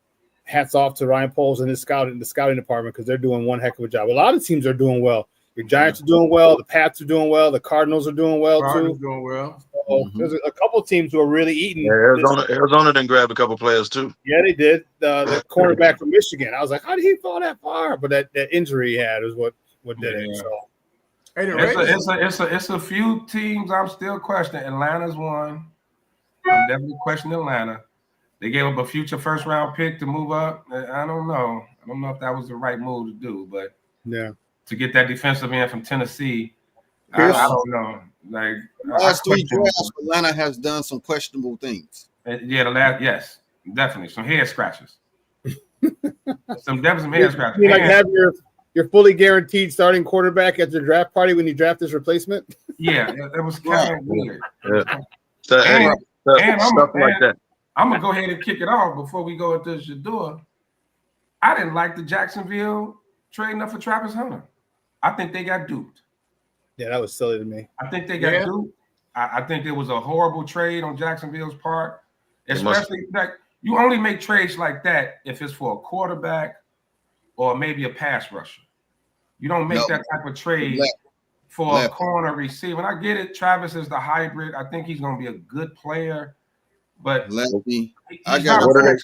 hats off to Ryan Poles and the scouting department because they're doing one heck of a job. A lot of teams are doing well. Your Giants are doing well. The Pats are doing well. The Cardinals are doing well too. Doing well. So there's a couple teams who are really eating. Yeah, Arizona then grabbed a couple players too. Yeah, they did. The cornerback from Michigan. I was like, how did he fall that far? But that injury he had is what did it. So it's a few teams I'm still questioning. Atlanta's one. I'm definitely questioning Atlanta. They gave up a future first round pick to move up. I don't know. I don't know if that was the right move to do, but yeah. To get that defensive end from Tennessee, I don't know. Like last 3 drafts, Atlanta has done some questionable things. Yeah, yes, definitely some head scratches. some head scratches. You like have your fully guaranteed starting quarterback at the draft party when you draft his replacement? Yeah, it was kind of weird. Yeah. Stuff like that. I'm gonna go ahead and kick it off before we go into Shador. I didn't like the Jacksonville trading up for Travis Hunter. I think they got duped. Yeah, that was silly to me. I think they got duped. I think it was a horrible trade on Jacksonville's part. Especially like you only make trades like that if it's for a quarterback or maybe a pass rusher. You don't make that type of trade for a corner receiver. And I get it. Travis is the hybrid. I think he's going to be a good player. But Lefty, what are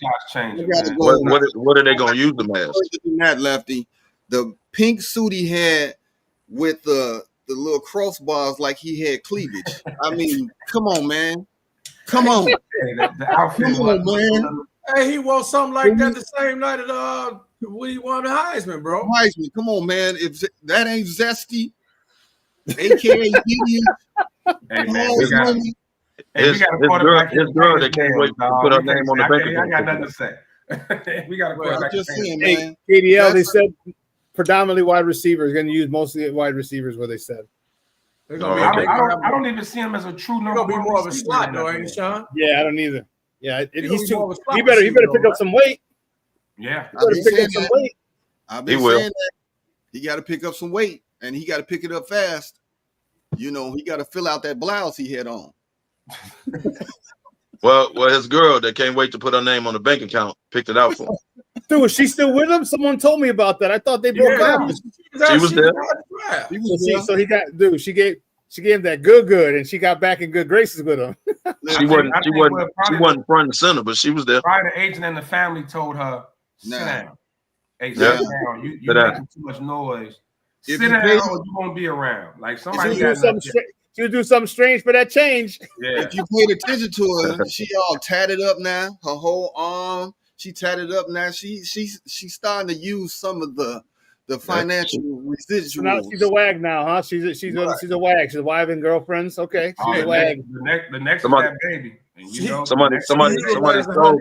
they going to use him as? That Lefty, the pink suit he had with the little crossbars like he had cleavage. I mean, come on, man. Come on. The outfit come on, man. Hey, he wore something like that the same night at when he won the Heisman, bro. Heisman, come on, man. If that ain't zesty, aka Gideon. Hey, man, his girl that can't wait to put her name on the bank. I got nothing to say. We got a quarterback. Just saying, man. KDL, they said predominantly wide receivers. Going to use mostly wide receivers. What they said. I don't even see him as a true number. He'll be more of a slot, though, ain't he, Sean? Yeah, I don't either. Yeah, he's too. He better pick up some weight. Yeah, I've been saying that. He got to pick up some weight, and he got to pick it up fast. He got to fill out that blouse he had on. Well, his girl that can't wait to put her name on the bank account picked it out for him. Dude, is she still with him? Someone told me about that. I thought they broke up. She was there. So he got, dude. She gave She gave him that good, and she got back in good graces with him. She wasn't front and center, but she was there. Probably the agent and the family told her, sit down. Hey, sit down. You making too much noise. Sit down or you won't be around. Like somebody she would do something strange for that change. Yeah. If you paid attention to her, she all tatted up now. Her whole arm, she tatted up now. She's starting to use some of the financial residuals. So now she's a wag now, huh? She's a wag. She's a wife and girlfriends. Okay, she's a wag. The next is that baby. And somebody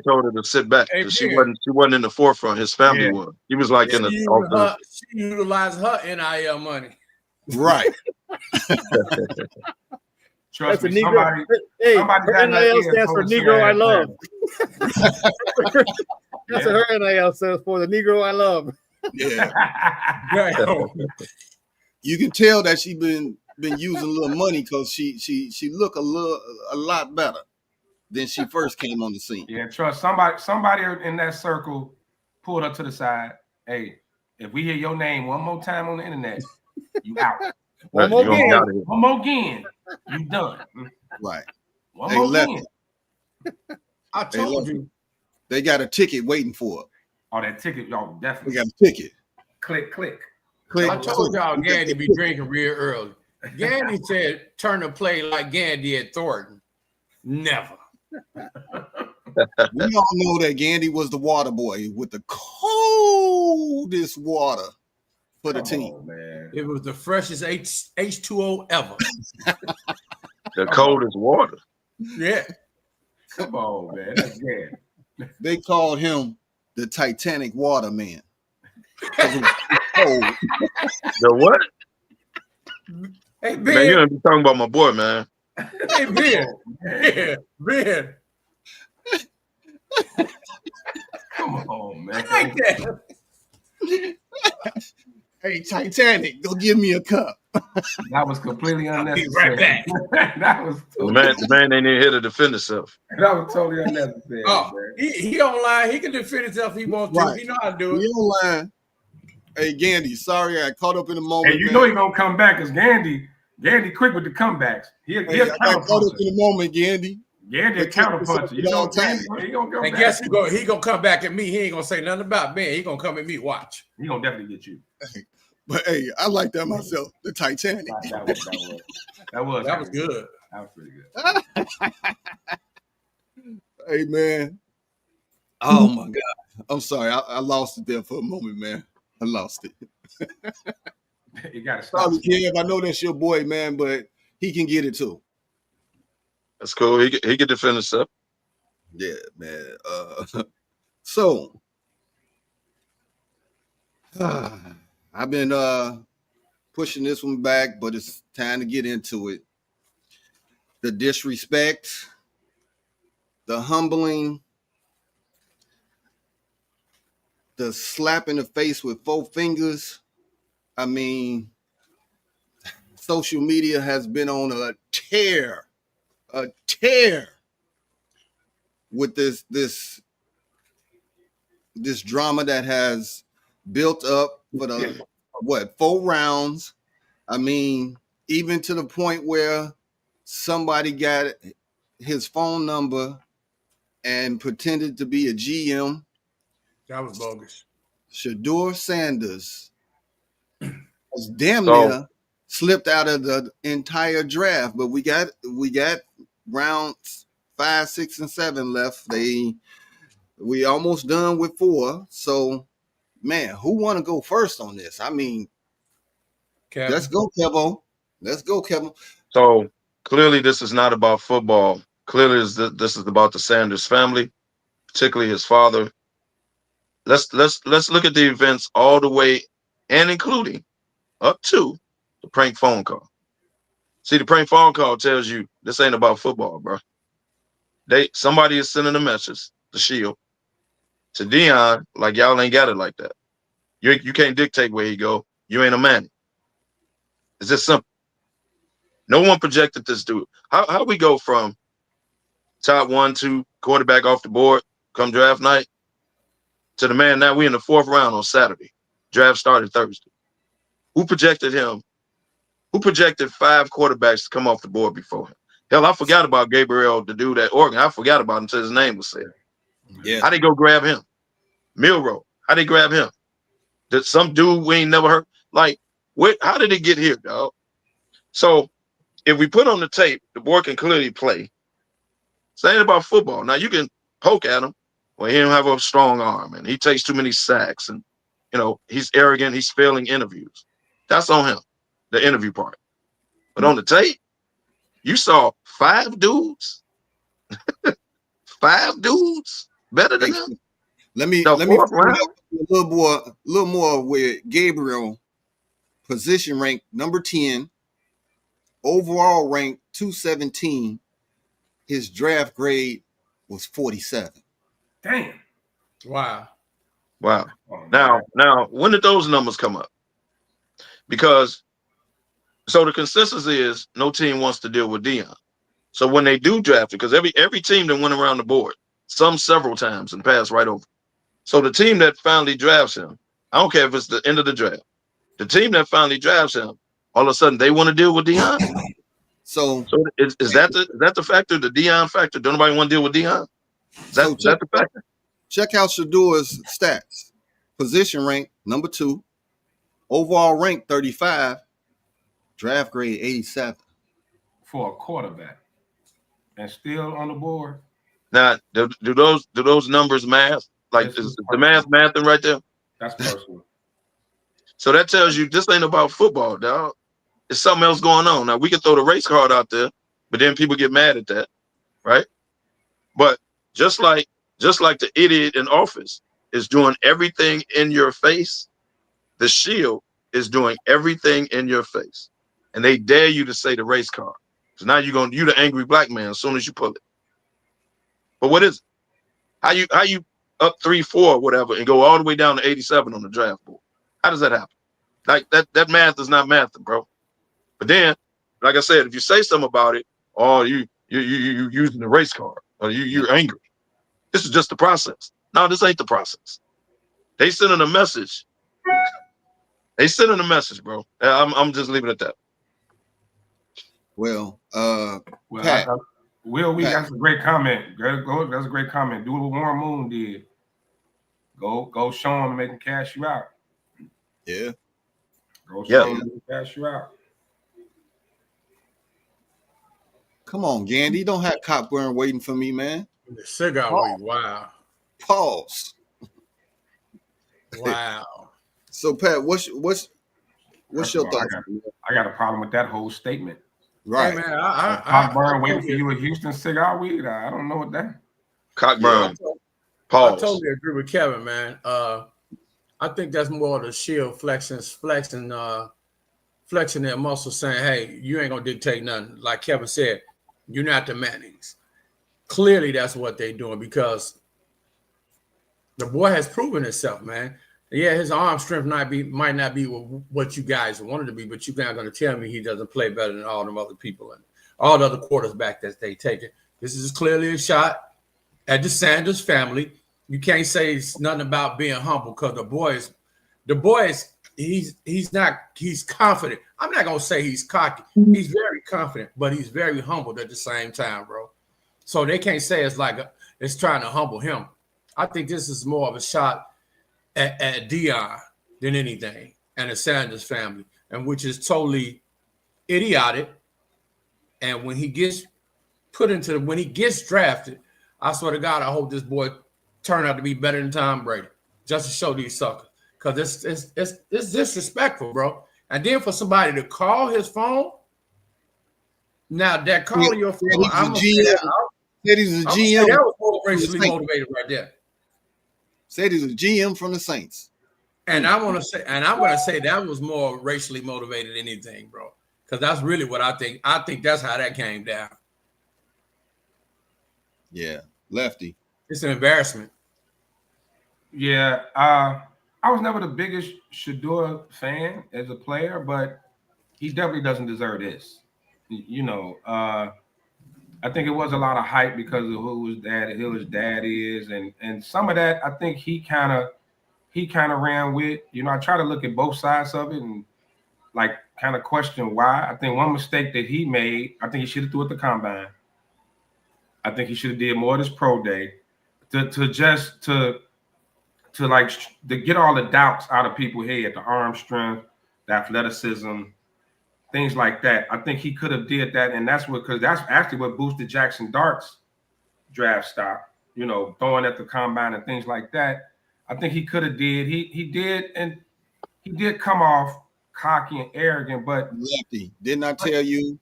told her to sit back. She wasn't in the forefront. His family was. He was like in the. She utilized her NIL money. Right. Trust me, somebody her NIL stands for Negro I love. That's what her NIL stands for, the Negro I love. Yeah. You can tell that she been using a little money because she look a lot better than she first came on the scene. Yeah, trust somebody in that circle pulled her to the side. Hey, if we hear your name one more time on the internet, you out. One more again, you done. Right. One more again. I told you. They got a ticket waiting for her. Oh, that ticket, y'all definitely. We got a ticket. Click. I told y'all Gandy be drinking real early. Gandy said turn the play like Gandy at Thornton. Never. We all know that Gandy was the water boy with the coldest water for the team. Man. It was the freshest H2O ever. The coldest water. Yeah. Come on, man. That's good. They called him the Titanic water man. The what? Hey, Ben. Man, you don't be talking about my boy, man. Hey, Ben. Come on, man. Like that. Hey, Titanic, go give me a cup. That was completely unnecessary. I'll be right back. That was the man ain't even here to defend himself. That was totally unnecessary. He don't lie. He can defend himself if he wants to. Right. He know how to do it. He don't lie. Hey, Gandy, sorry I caught up in the moment. And you know he's gonna come back because Gandy quick with the comebacks. He'll I got caught up in the moment, Gandy. Gandy a counterpuncher. You know, Gandy, he gonna come and back. guess he gonna come back at me. He ain't gonna say nothing about Ben. He gonna come at me. Watch. He gonna definitely get you. But hey, I like that myself. The Titanic. That was good. That was good. That was pretty good. Hey man. Oh my God. I'm sorry. I lost it there for a moment, man. I lost it. You gotta stop. Kev, I know that's your boy, man, but he can get it too. That's cool. He can defend himself. Yeah, man. So I've been pushing this one back, but it's time to get into it. The disrespect, the humbling, the slap in the face with 4 fingers. I mean, social media has been on a tear with this drama that has built up for the 4 rounds. I mean, even to the point where somebody got his phone number and pretended to be a GM. That was bogus. Shedeur Sanders was damn near slipped out of the entire draft, but we got rounds 5, 6, and 7 left. We almost done with 4. So, man, who want to go first on this? I mean, Kevin. Let's go, Kevin. So clearly, this is not about football. Clearly, this is about the Sanders family, particularly his father. Let's look at the events all the way and including up to the prank phone call. See, the prank phone call tells you this ain't about football, bro. Somebody is sending a message, the Shield, to Dion, like y'all ain't got it like that. You can't dictate where he go. You ain't a man. It's just simple. No one projected this dude. How we go from top 1, 2 quarterback off the board come draft night to the man now we in the 4th round on Saturday. Draft started Thursday. Who projected him? Who projected 5 quarterbacks to come off the board before him? Hell, I forgot about Gabriel, the dude at Oregon. I forgot about him until his name was said. Yeah. How they go grab him? Milroe. How they grab him? Did some dude we ain't never heard? Like, how did it get here, dog? So if we put on the tape, the boy can clearly play. It's ain't about football. Now you can poke at him. Well, he don't have a strong arm and he takes too many sacks and he's arrogant, he's failing interviews. That's on him, the interview part. But on the tape, you saw 5 dudes, 5 dudes better than him. Let me bring it up a little more with Gabriel. Position rank number 10, overall rank 217. His draft grade was 47. Damn. Wow. Wow. Now, when did those numbers come up? Because the consensus is no team wants to deal with Deion. So when they do draft it, because every team that went around the board, some several times and passed right over. So the team that finally drafts him, I don't care if it's the end of the draft, the team that finally drafts him, all of a sudden they want to deal with Deion. So is that the factor, the Deion factor? Don't nobody want to deal with Deion? Is that the factor? Check out Shador's stats. Position rank number 2, overall rank 35, draft grade 87 for a quarterback, and still on the board. Now, do those numbers math? Like, is the mathing right there? That's personal. So that tells you this ain't about football, dog. It's something else going on. Now we can throw the race card out there, but then people get mad at that, right? But just like the idiot in office is doing everything in your face, the shield is doing everything in your face. And they dare you to say the race card. So now you the angry black man as soon as you pull it. But what is it? How you up 3-4 or whatever and go all the way down to 87 on the draft board? How does that happen? Like that math is not mathing, bro. But then, like I said, if you say something about it, you using the race card, or you're angry. This is just the process. No, this ain't the process. They sending a message. They sending a message, bro. I'm just leaving it at that. Well, Pat. That's a great comment. Go, that's a great comment. Do what Warren Moon did. Go show him and make him cash you out. Yeah. Go show him and make him cash you out. Come on, Gandy. You don't have Cockburn waiting for me, man. The cigar week. Wow. Pause. Wow. So, Pat, what's your thoughts? I got a problem with that whole statement. Right. Hey, man, Cockburn waiting for you at Houston Cigar Week. I don't know what that. Cockburn. I totally agree with Kevin, man. I think that's more of the shield flexing their muscles, saying, "Hey, you ain't gonna dictate nothing." Like Kevin said, you're not the Mannings. Clearly, that's what they're doing because the boy has proven himself, man. Yeah, his arm strength might not be what you guys wanted to be, but you're not going to tell me he doesn't play better than all them other people and all the other quarterbacks that they take it. This is clearly a shot at the Sanders family. You can't say it's nothing about being humble because the boy is he's confident. I'm not going to say he's cocky. He's very confident, but he's very humbled at the same time, bro. So they can't say it's like it's trying to humble him. I think this is more of a shot at Deion than anything, and the Sanders family, and which is totally idiotic. And when he gets when he gets drafted, I swear to God, I hope this boy turn out to be better than Tom Brady, just to show these suckers, because it's disrespectful, bro. And then for somebody to call his phone, now that calling your phone, I'm gonna say that was more racially motivated right there. Said he's a GM from the Saints. And I'm gonna say that was more racially motivated than anything, bro. Because that's really what I think. I think that's how that came down. Yeah, Lefty. It's an embarrassment. Yeah, I was never the biggest Shador fan as a player, but he definitely doesn't deserve this. You know, I think it was a lot of hype because of who his dad is, and some of that I think he kind of ran with. You know, I try to look at both sides of it, and like kind of question why. I think one mistake that he made, I think he should have threw at the combine. I think he should have did more of this pro day to get all the doubts out of people's head, the arm strength, the athleticism, things like that. I think he could have did that, and that's actually what boosted Jackson Dart's draft stock. You know, throwing at the combine and things like that. I think he could have did. He did, and he did come off cocky and arrogant. But Lefty, didn't I tell you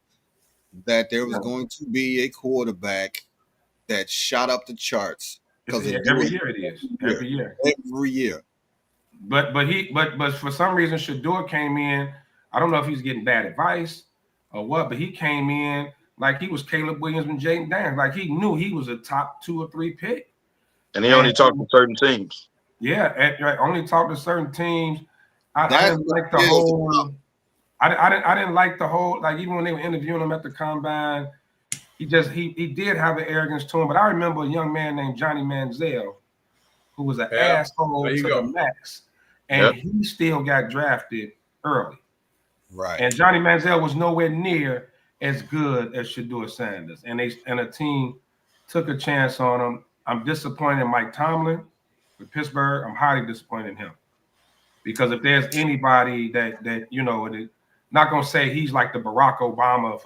that there was going to be a quarterback that shot up the charts? Because every year it is. Every year. But for some reason, Shador came in. I don't know if he's getting bad advice or what, but he came in like he was Caleb Williams and Jaden Daniels. Like he knew he was a top 2 or 3 pick. And he only talked to certain teams. Yeah, only talked to certain teams. I didn't like the whole. I didn't like the whole. Like even when they were interviewing him at the combine, he did have an arrogance to him. But I remember a young man named Johnny Manziel, who was an asshole to the max, and he still got drafted early. Right. And Johnny Manziel was nowhere near as good as Shador Sanders, and a team took a chance on him. I'm disappointed in Mike Tomlin with Pittsburgh. I'm highly disappointed in him because if there's anybody that not gonna say he's like the Barack Obama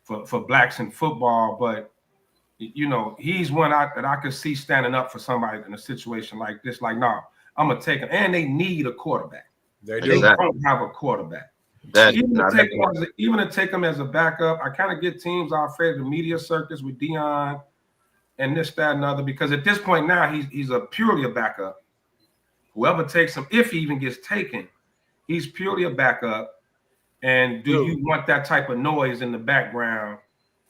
for blacks in football, but he's one that I could see standing up for somebody in a situation like this. Like, no, I'm gonna take him, and they need a quarterback. They don't have a quarterback. Even to take him as a backup, I kind of get teams are afraid of the media circus with Dion and this, that, and other, because at this point now he's purely a backup. Whoever takes him, if he even gets taken, he's purely a backup. And do you want that type of noise in the background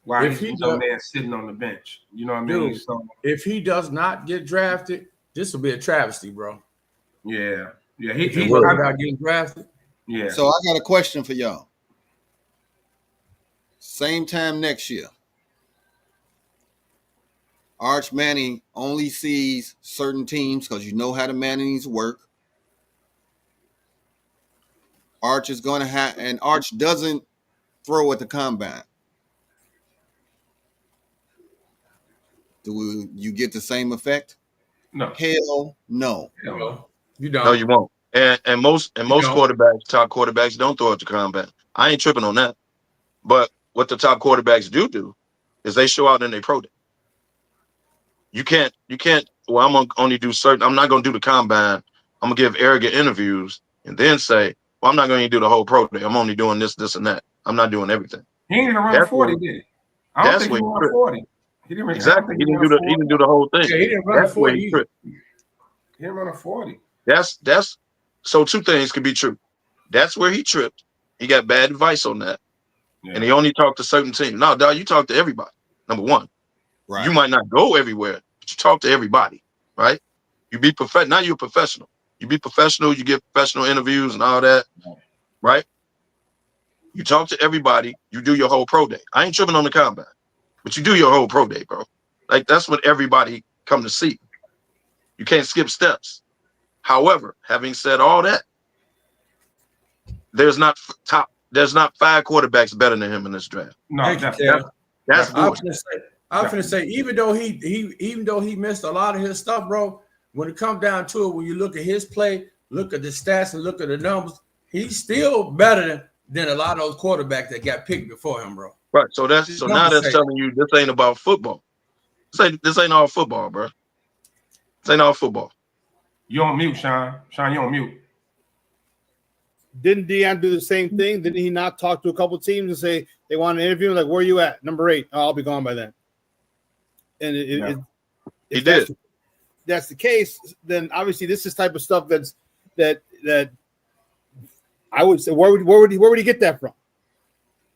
while he's a man sitting on the bench? You know what I mean? So if he does not get drafted, this will be a travesty, bro. Yeah. He's about getting drafted. Yeah. So I got a question for y'all. Same time next year, Arch Manning only sees certain teams because you know how the Mannings work. Arch is going to have, and Arch doesn't throw at the combine. Do you get the same effect? No. Hell no. No. You don't. No, you won't. And most quarterbacks, top quarterbacks, don't throw at the combine. I ain't tripping on that. But what the top quarterbacks do is they show out in their pro day. You can't. Well, I'm gonna only do certain. I'm not gonna do the combine. I'm gonna give arrogant interviews and then say, well, I'm not gonna do the whole pro day. I'm only doing this, and that. I'm not doing everything. He ain't even run 40, did he? I don't think he ran 40. He didn't exactly. He didn't do the whole thing. Yeah, he didn't run 40. He didn't run a 40. That's so two things could be true. That's where he tripped. He got bad advice on that. Yeah. And he only talked to certain teams. No, dog, you talk to everybody. Number one. Right. You might not go everywhere, but you talk to everybody, right? You be professional. Now you're a professional. You be professional, you get professional interviews and all that, right? You talk to everybody, you do your whole pro day. I ain't tripping on the combine, but you do your whole pro day, bro. Like, that's what everybody come to see. You can't skip steps. However, having said all that, there's not 5 quarterbacks better than him in this draft. No, that's I'm gonna say, even though he missed a lot of his stuff, bro, when it comes down to it, when you look at his play, look at the stats and look at the numbers, he's still better than a lot of those quarterbacks that got picked before him, bro. Right. So now that's telling you this ain't about football. This ain't all football, bro. This ain't all football. You on mute, Sean. Sean, you on mute. Didn't Deion do the same thing? Didn't he not talk to a couple teams and say they want an interview? Like, where are you at? Number 8. Oh, I'll be gone by then. And he did. That's the case, then obviously this is type of stuff that I would say where would he get that from?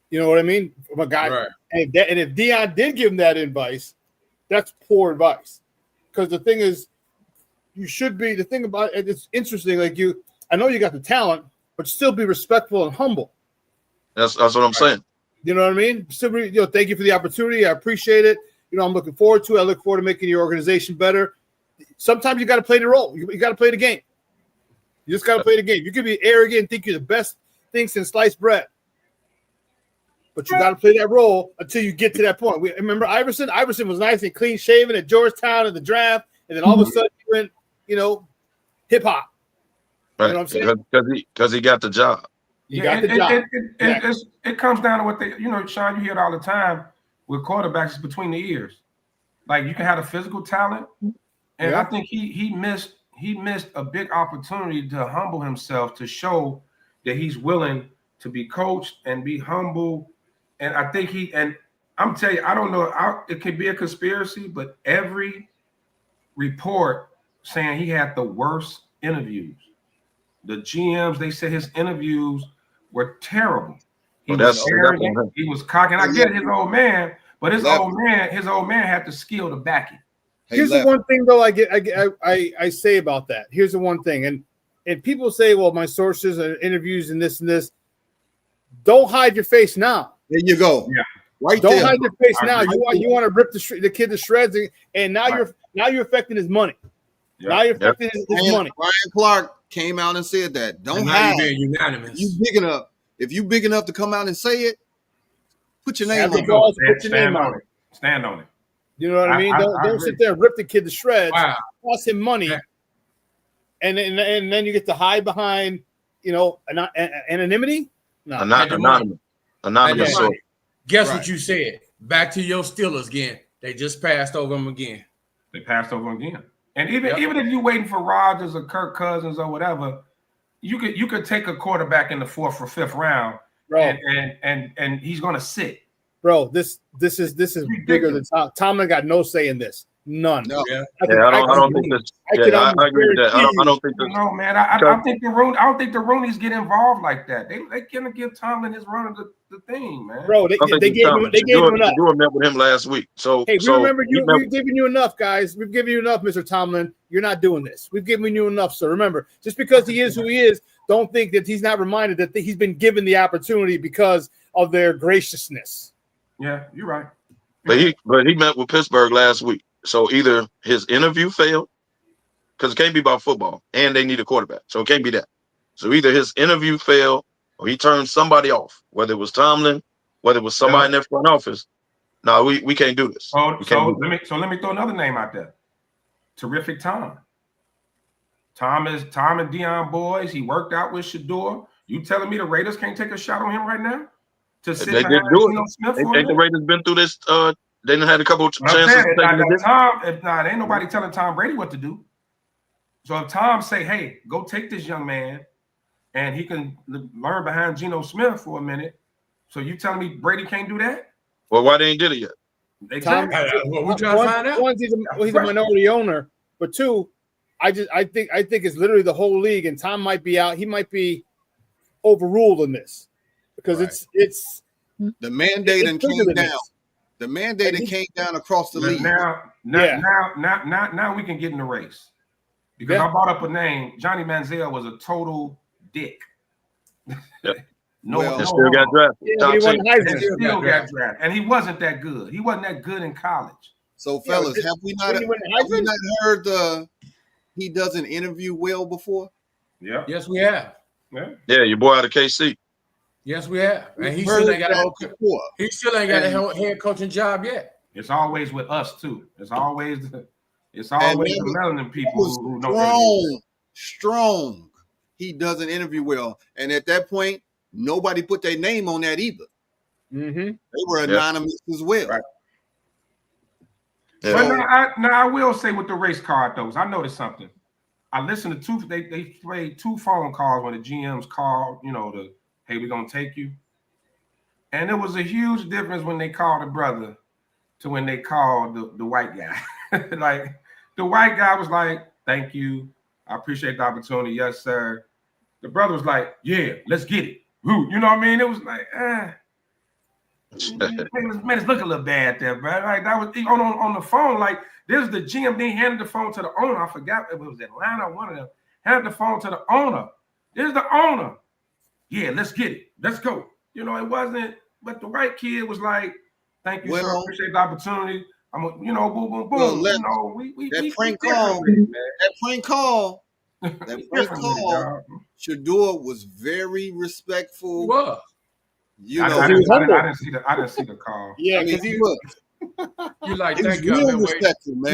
You know what I mean? From a guy, right. And if Deion did give him that advice, that's poor advice. Because the thing is, you should be. The thing about it, it's interesting. Like I know you got the talent, but still be respectful and humble. That's what I'm saying. You know what I mean? Still be, thank you for the opportunity. I appreciate it. I'm looking forward to it. I look forward to making your organization better. Sometimes you got to play the role. You got to play the game. You just got to play the game. You can be arrogant and think you're the best thinks in sliced bread. But you got to play that role until you get to that point. We remember Iverson. Iverson was nice and clean shaven at Georgetown in the draft, and then all of a sudden he went, hip hop. Right. You know what I'm saying? Because he got the job. It comes down to what they, Sean, you hear it all the time with quarterbacks, it's between the ears. Like, you can have a physical talent, and I think he missed a big opportunity to humble himself, to show that he's willing to be coached and be humble. And I think I'm telling you, I don't know, it could be a conspiracy, but every report saying he had the worst interviews. The GMs, they said his interviews were terrible. He was cocky. And I get his old man, but his old man had the skill to back it. Here's the one thing though I say about that. Here's the one thing, and people say, well, my sources and interviews and this and this. Don't hide your face now. There you go. Yeah. Right. Don't hide your face now. You want to rip the kid to shreds, and now you're affecting his money. Yeah. Now you're affecting his money. Ryan Clark came out and said that. Don't hide. Unanimous. You big enough. If you big enough to come out and say it, put your name on it. Stand on it. Stand on it. You know what I mean? Don't sit there and rip the kid to shreds. Wow. Cost him money, and then you get to hide behind, anonymity. No. Anonymous. Guess what you said? Back to your Steelers again. They just passed over them again. They passed over again. And even if you're waiting for Rodgers or Kirk Cousins or whatever, you could take a quarterback in the 4th or 5th round, and he's going to sit. Bro, this is bigger than Tom. Tomlin got no say in this. None. No. I don't think this. I agree with that. I don't think this. No, man. I don't think the Roonies get involved like that. They gonna give Tomlin his run of the thing, man. Bro, they gave him enough. You met with him last week, so hey, remember we've given you enough, guys. We've given you enough, Mr. Tomlin. You're not doing this. We've given you enough. So remember, just because he is who he is, don't think that he's not reminded that he's been given the opportunity because of their graciousness. Yeah, you're right. But he met with Pittsburgh last week. So either his interview failed, because it can't be about football, and they need a quarterback. So it can't be that. So either his interview failed or he turned somebody off, whether it was Tomlin, whether it was somebody in their front office. No, we can't do this. So let me throw another name out there. Terrific Tom. Tom and Deion boys. He worked out with Shador. You telling me the Raiders can't take a shot on him right now? They didn't do it. Ain't the Raiders been through this? They didn't have a couple of chances. Ain't nobody telling Tom Brady what to do. So if Tom say, "Hey, go take this young man, and he can learn behind Geno Smith for a minute," so you telling me Brady can't do that? Well, why they ain't did it yet? Exactly. We're trying to find out. One, he's a minority owner, but two, I think it's literally the whole league, and Tom might be out. He might be overruled in this because it's the mandate and came down. The mandate came down across the league. Now we can get in the race. Because I brought up a name. Johnny Manziel was a total dick. Still got drafted. He still got drafted. And he wasn't that good. He wasn't that good in college. So, fellas, have we not heard he doesn't interview well before? Yeah. Yes, we have. Yeah, your boy out of KC. Yes, we have. And he still ain't got a head coaching job yet. It's always with us too. It's always the melanin people who don't strong. He doesn't interview well, and at that point, nobody put their name on that either. Mm-hmm. They were anonymous as well. Right. Yeah. But I will say with the race card though, I noticed something. I listened to they played 2 phone calls when the GMs called, hey, we're gonna take you. And there was a huge difference when they called the brother to when they called the white guy. Like the white guy was like, "Thank you, I appreciate the opportunity, yes, sir." The brother was like, "Yeah, let's get it." You know what I mean? It was like, man, it's looking a little bad there, bro. Like that was on the phone. Like there's the GM. They handed the phone to the owner. I forgot if it was Atlanta. One of them handed the phone to the owner. There's the owner. Yeah, let's get it. Let's go. It wasn't. But the white kid was like, "Thank you, sir. Appreciate the opportunity." I'm, boom, boom, boom. Well, that prank call. Shador was very respectful. He was. You I know, didn't see the call. Yeah, I mean, because he look, You like, he was thank you. I've real been waiting. respectful, man.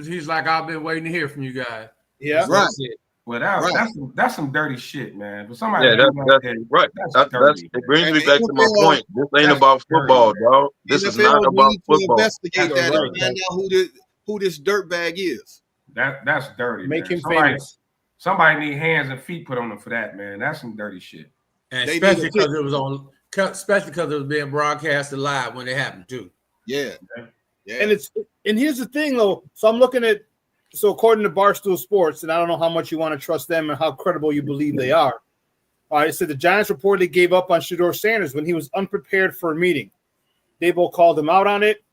He's like I've been waiting to hear from you guys. yeah. Right. That's it. Well, Right. that's some dirty shit, man. For somebody Yeah, to do that's that, right. that's dirty. It brings And me the back to my NFL point. This ain't that's about football, dirty, dog. This is not NFL about need to football. investigate That's that right, and find out who this dirtbag is. That's dirty. Make man. him famous. Somebody need hands and feet put on them for that, man. That's some dirty shit. And They especially need to because it was on, especially because it was being broadcasted live when it happened too. Yeah. Yeah. And here's the thing though. So I'm looking at according to Barstool Sports, and I don't know how much you want to trust them and how credible you believe they are. All right, it said the Giants reportedly gave up on Shador Sanders when he was unprepared for a meeting. Dabo called him out on it,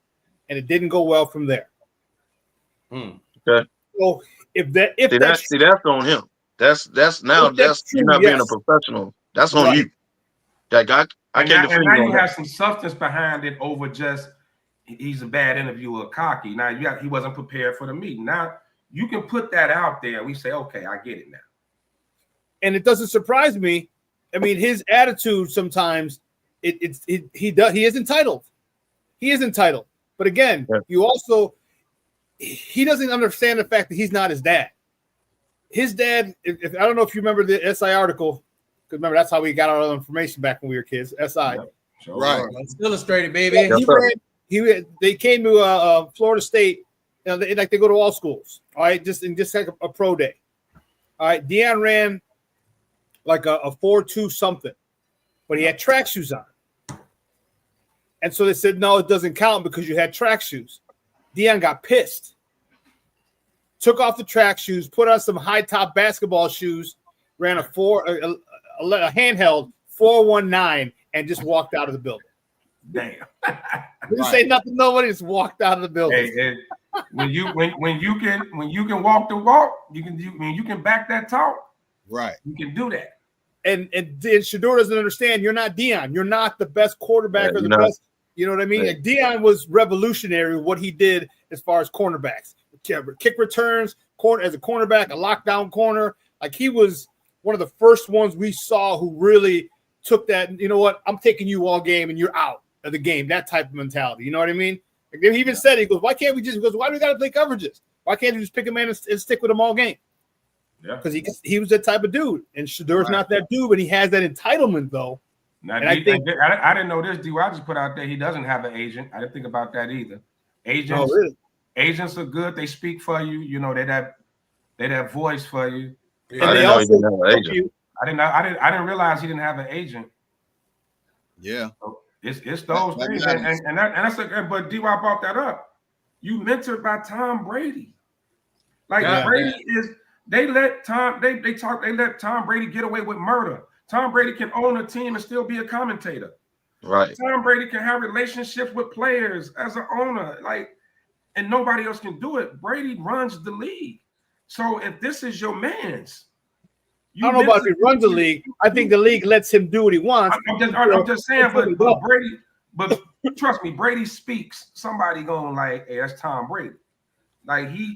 and it didn't go well from there. Okay. So that's on him. That's true, you're not being a yes. professional. That's on Right. you. Like I can't defend now you you on that. have some substance behind it over just he's a bad interviewer, cocky. Now he wasn't prepared for the meeting. Now you can put that out there. We say, okay, I get it now. and it doesn't surprise me. I mean, his attitude sometimes he is entitled. He is entitled. But again, he doesn't understand the fact that he's not his dad. His dad, if I don't know if you remember the SI article, because remember that's how we got our information back when we were kids. SI, Right. It's illustrated, baby. They came to Florida State. You know, they go to all schools. All right, just like a pro day. All right, Deion ran like a 4.2 something, but he had track shoes on. And so they said, no, it doesn't count because you had track shoes. Deion got pissed. Took off the track shoes, put on some high top basketball shoes, ran a handheld 4.19, and just walked out of the building. Damn. Didn't say nothing. Nobody just walked out of the building. Hey, when you can walk the walk, you can back that talk. Right. You can do that. And Shador doesn't understand. You're not Deion. You're not the best quarterback or the best. You know what I mean? Yeah. Like Deion was revolutionary with what he did as far as cornerbacks, kick returns, as a cornerback, a lockdown corner. Like he was one of the first ones we saw who really took that. You know what? I'm taking you all game and you're out of the game. That type of mentality. You know what I mean? Like he even said, he goes, why can't we just? He goes, why do we got to play coverages? Why can't you just pick a man and stick with him all game? Yeah, because he was that type of dude, and Shador's not that dude, but he has that entitlement though. Now, I didn't know this. I just put out there he doesn't have an agent. I didn't think about that either. Agents are good. They speak for you. You know, they that voice for you. And they also you. I didn't realize he didn't have an agent. Yeah, so it's those things, but D.Y. brought that up. You mentored by Tom Brady. Brady is. They let Tom Brady get away with murder. Tom Brady can own a team and still be a commentator. Right. Tom Brady can have relationships with players as an owner, and nobody else can do it. Brady runs the league. So if this is your man's, I don't know about if he runs the league. I think the league lets him do what he wants. I'm just saying, but Brady, but trust me, Brady speaks. Somebody going hey, that's Tom Brady.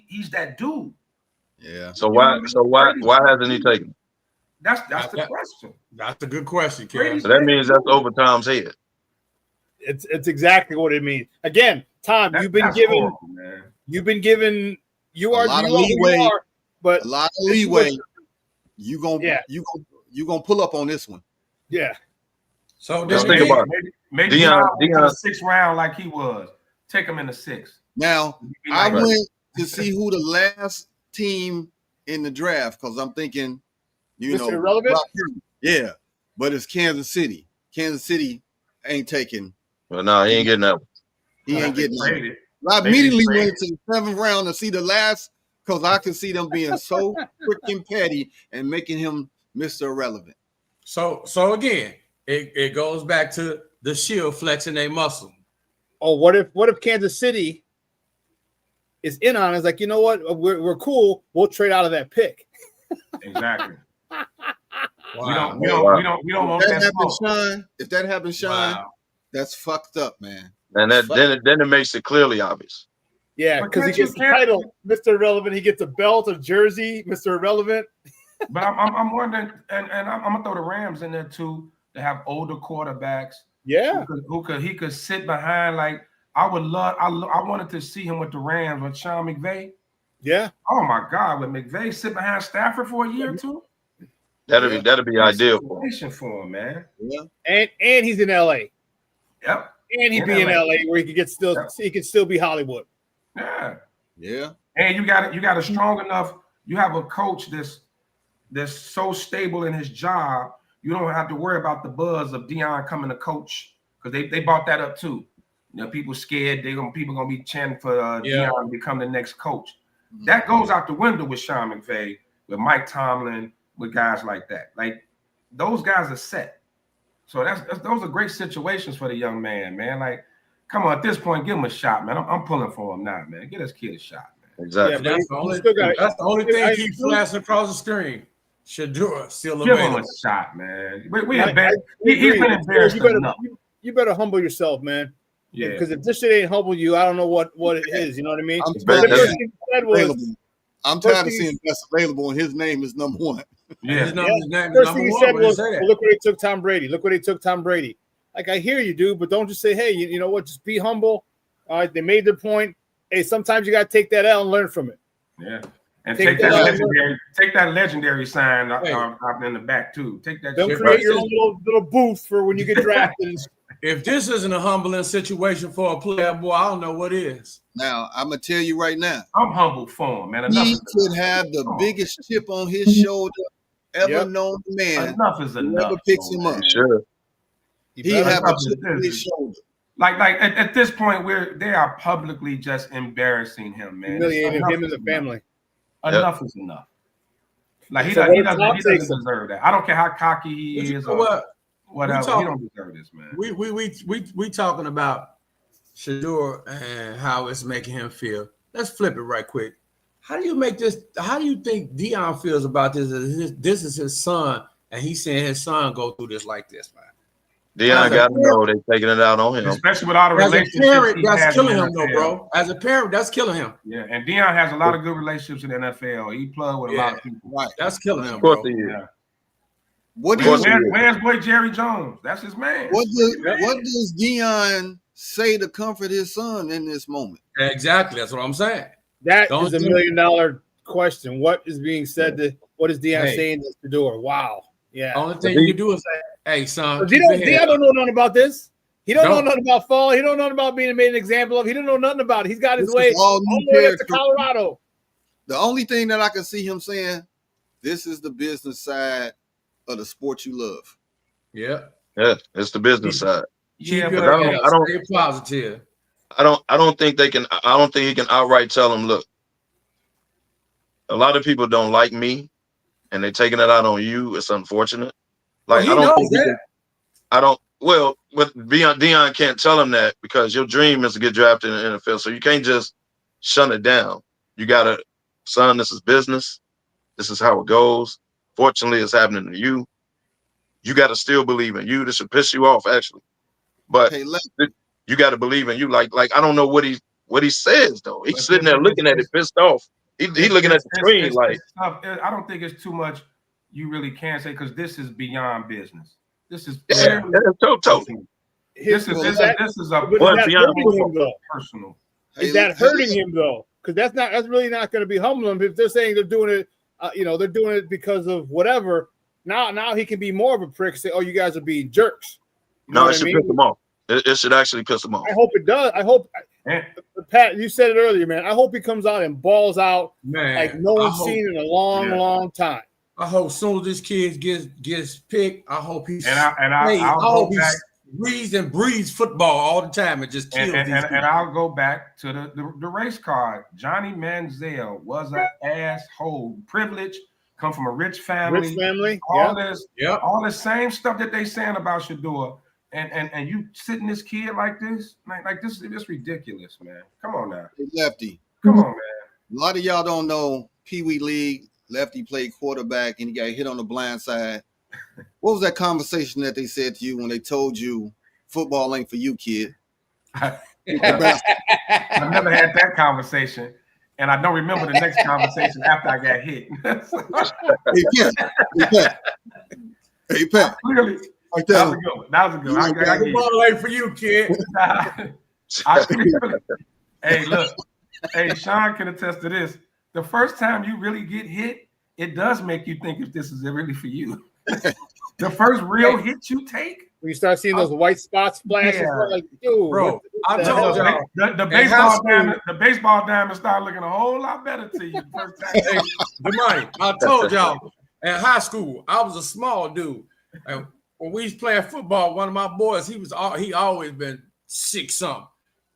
He's that dude. Yeah. So why hasn't he taken it? That's the question. That's a good question, Kerry. So that means that's over Tom's head. It's exactly what it means. Again, Tom, you've been given you are leeway, but a lot of leeway. You gonna pull up on this one. Yeah. So just think about it. Maybe Deion in the 6th round like he was. Take him in the 6th. Now I went to see who the last team in the draft, because I'm thinking, Mr. Irrelevant? Yeah, but it's Kansas City. Kansas City ain't taking. Well, no, he ain't getting that one. He ain't getting that. I immediately went to the 7th round to see the last, because I could see them being so freaking petty and making him Mr. Irrelevant. So again, it goes back to the shield flexing their muscle. Oh, what if Kansas City is in on it? It's like, you know what? We're cool. We'll trade out of that pick. Exactly. Wow. We don't want that Sean. If that happens, Sean, that's fucked up, man. And then it makes it clearly obvious. Yeah, because he gets the title, Mr. Irrelevant. He gets a belt, a jersey, Mr. Irrelevant. But I'm wondering, and I'm gonna throw the Rams in there too. To have older quarterbacks. Yeah. He could sit behind. Like I would love. I wanted to see him with the Rams with Sean McVay. Yeah. Oh my God, would McVay sit behind Stafford for a year or two? That'd be ideal for him, man. Yeah. And he's in LA. Yep. And he'd be in LA where he could he could still be Hollywood. Yeah. Yeah. And you got a strong enough. You have a coach that's so stable in his job. You don't have to worry about the buzz of Deion coming to coach because they bought that up too. You know, people scared people gonna be chanting for Deion to become the next coach. Mm-hmm. That goes out the window with Sean McVay, with Mike Tomlin, with guys like that. Like those guys are set. So those are great situations for the young man. Like, come on, at this point, give him a shot, man. I'm pulling for him now, man. Get this kid a shot, man. Exactly. Yeah, that's the only thing keeps flashing across the screen. Shador still give available. Him a shot, man. He's been embarrassed enough. You better humble yourself, man. Yeah. Because if this shit ain't humble you, I don't know what it is. You know what I mean? I'm tired of seeing best available, and his name is number one. Yeah. His name first thing he said was, look where they took Tom Brady. Look where they took Tom Brady. Like, I hear you, dude, but don't just say, hey, you know what? Just be humble. All right, they made their point. Hey, sometimes you got to take that L and learn from it. Yeah. And take that legendary sign up in the back, too. Take that. Don't create your own little booth for when you get drafted. If this isn't a humbling situation for a player, boy, I don't know what is. Now, I'm going to tell you right now. I'm humbled for him, man. He could have the biggest chip on his shoulder ever known to man. Enough is enough. Never picks him up. Sure. He have a chip on his shoulder. Like at this point, they are publicly just embarrassing him, man. Humiliating him and the family. Enough is enough. Like he doesn't deserve that. I don't care how cocky he is or whatever. He don't deserve this, man. We talking about Shador and how it's making him feel. Let's flip it right quick. How do you make this? How do you think Deion feels about this? This is his son, and he's seeing his son go through this like this, man. Deion got to know they're taking it out on him. Especially with all the relationships. As a parent, that's killing him, though, bro. As a parent, that's killing him. Yeah, and Deion has a lot of good relationships in the NFL. He plugged with a lot of people. Right. That's killing him, of course bro. he is. Yeah. Where's boy Jerry Jones? That's his man. What does Deion say to comfort his son in this moment? Exactly. That's what I'm saying. That is $1 million question. What is being said what is Deion saying to Shador? Wow. Yeah. Only thing you can do is say, hey, son. Deion don't know nothing about this. He don't know nothing about fall. He don't know nothing about being made an example of. He don't know nothing about it. He's got his way all the way up to Colorado. The only thing that I can see him saying, this is the business side of the sport you love. Yeah. Yeah, it's the business side. Yeah, but I don't stay positive. I don't think he can outright tell him, look, a lot of people don't like me and they're taking it out on you. It's unfortunate. Like Deion can't tell him that because your dream is to get drafted in the NFL. So you can't just shut it down. You gotta, son, this is business. This is how it goes. Fortunately, it's happening to you. You got to still believe in you. This should piss you off, actually. But you got to believe in you. Like I don't know what he says though. He's sitting there looking at it, pissed off. He looking at the screen like. I don't think it's too much. You really can say because this is beyond business. This is totally. This is a personal. Is that hurting him though? Because that's really not going to be humbling him. If they're saying they're doing it, they're doing it because of whatever. Now he can be more of a prick. Say, oh, you guys are being jerks. No, it should piss him off. It should actually piss him off. I hope it does. I hope, Pat, you said it earlier, man. I hope he comes out and balls out like no one's seen in a long time. I hope as soon as this kid gets picked, I hope he's I hope he reads and breathes football all the time and just kills these people. And I'll go back to the race card. Johnny Manziel was an asshole. Privilege, come from a rich family. All this same stuff that they saying about Shador. And you sitting this kid like this, like this is ridiculous, man. Come on now. Hey, Lefty. Come on, man. A lot of y'all don't know Pee Wee League. Lefty played quarterback and he got hit on the blind side. What was that conversation that they said to you when they told you football ain't for you, kid? I've never had that conversation. and I don't remember the next conversation after I got hit. Hey, Pat. Clearly, Like that was a good one. That was a good one. I get The ball ain't for you, kid. Hey, look. Hey, Sean can attest to this. The first time you really get hit, it does make you think if this is really for you. The first real hit you take, when you start seeing those white spots splash, like, dude, bro. I told y'all the baseball diamond started looking a whole lot better to you the first time. Hey, Demani, I told y'all in high school, I was a small dude. And when we was playing football, one of my boys, he always been 6-something,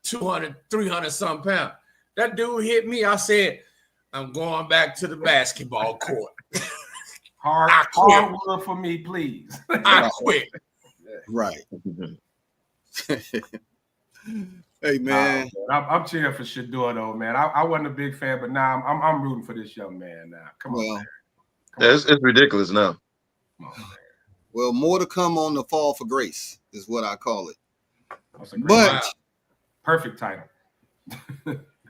200, 300 something pounds. That dude hit me. I said, I'm going back to the basketball court. Hard wood for me, please. I quit. Right. Hey, man. I'm cheering for Shador, though, man. I wasn't a big fan, but now I'm rooting for this young man now. Come on, man. It's ridiculous now. Come on, man. Well, more to come on the Fall for Grace is what I call it. But perfect title.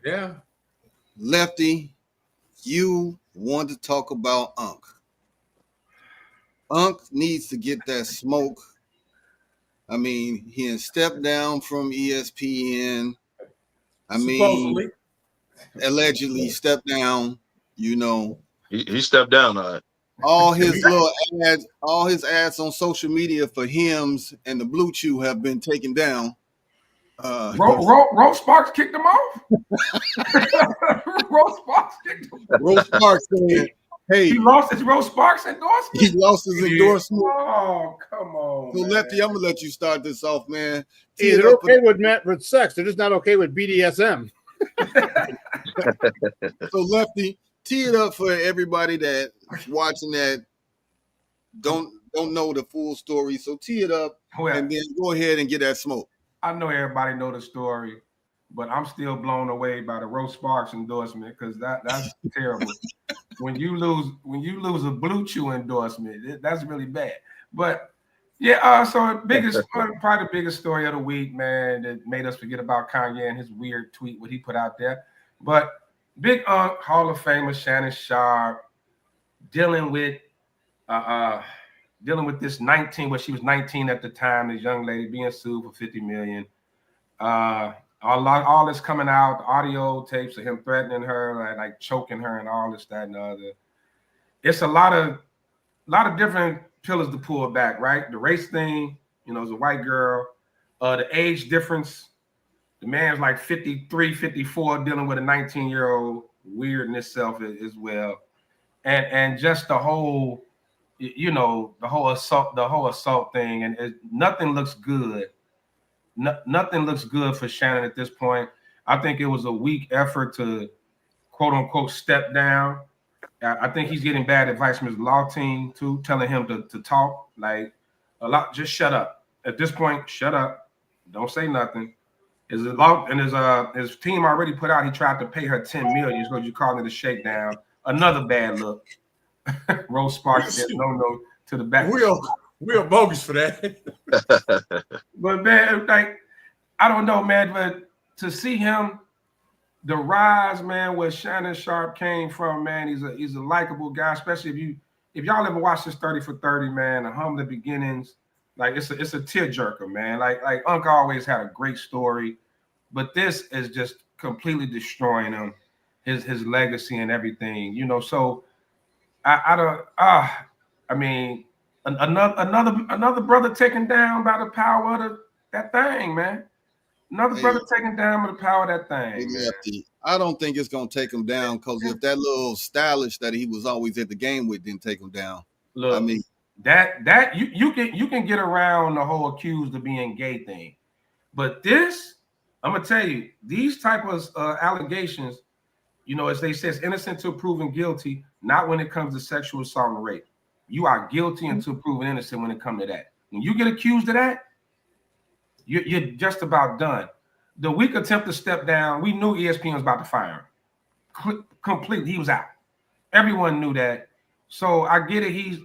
Yeah. Lefty, you want to talk about Unc. Unc needs to get that smoke. I mean, he stepped down from ESPN. I mean, allegedly stepped down, you know. He stepped down, all right. All his little ads, all his ads on social media for Hims and the Blue Chew have been taken down. Rose Sparks kicked him off. Rose Sparks kicked him off. Rose Sparks said, "Hey, he lost his Rose Sparks endorsement. He lost his endorsement. Oh, come on, so man. Lefty, I'm gonna let you start this off, man. Hey, they're okay with sex. They're just not okay with BDSM. So Lefty, tee it up for everybody that's watching that don't know the full story. So tee it up and then go ahead and get that smoke. I know everybody know the story, but I'm still blown away by the Rose Sparks endorsement because that's terrible. When you lose a Blue Chew endorsement, that's really bad. But yeah, so probably the biggest story of the week, man, that made us forget about Kanye and his weird tweet what he put out there. But Big Hall of Famer Shannon Sharp dealing with this 19, well, she was 19 at the time, this young lady being sued for $50 million. All this coming out, the audio tapes of him threatening her, like choking her and all this, that, and the other. It's a lot of different pillars to pull back, right? The race thing, as a white girl, the age difference. The man's like 53, 54, dealing with a 19-year-old, weird in itself as well. And just the whole, the whole assault thing, and nothing looks good. Nothing looks good for Shannon at this point. I think it was a weak effort to, quote unquote, step down. I think he's getting bad advice from his law team too, telling him to talk like a lot. Just shut up. At this point, shut up. Don't say nothing. His team already put out. He tried to pay her $10 million. So you calling it a shakedown? Another bad look. Rose Sparks said no to the back. We are bogus for that. But man, like, I don't know, man, but to see him, the rise, man, where Shannon Sharp came from, man, he's a likable guy, especially if y'all ever watched this 30 for 30, man, the humble beginnings, like it's a tearjerker, man. Like Unc always had a great story, but this is just completely destroying him, his legacy and everything, So another brother taken down by the power of that thing, man. Another brother taken down by the power of that thing. Man. I don't think it's gonna take him down because if that little stylish that he was always at the game with didn't take him down. Look, I mean that you can get around the whole accused of being gay thing, but this, I'm gonna tell you, these type of allegations, as they say, it's innocent till proven guilty. Not when it comes to sexual assault and rape. You are guilty until proven innocent when it comes to that. When you get accused of that, you're just about done. The weak attempt to step down, we knew ESPN was about to fire him. Completely, he was out. Everyone knew that. So I get it.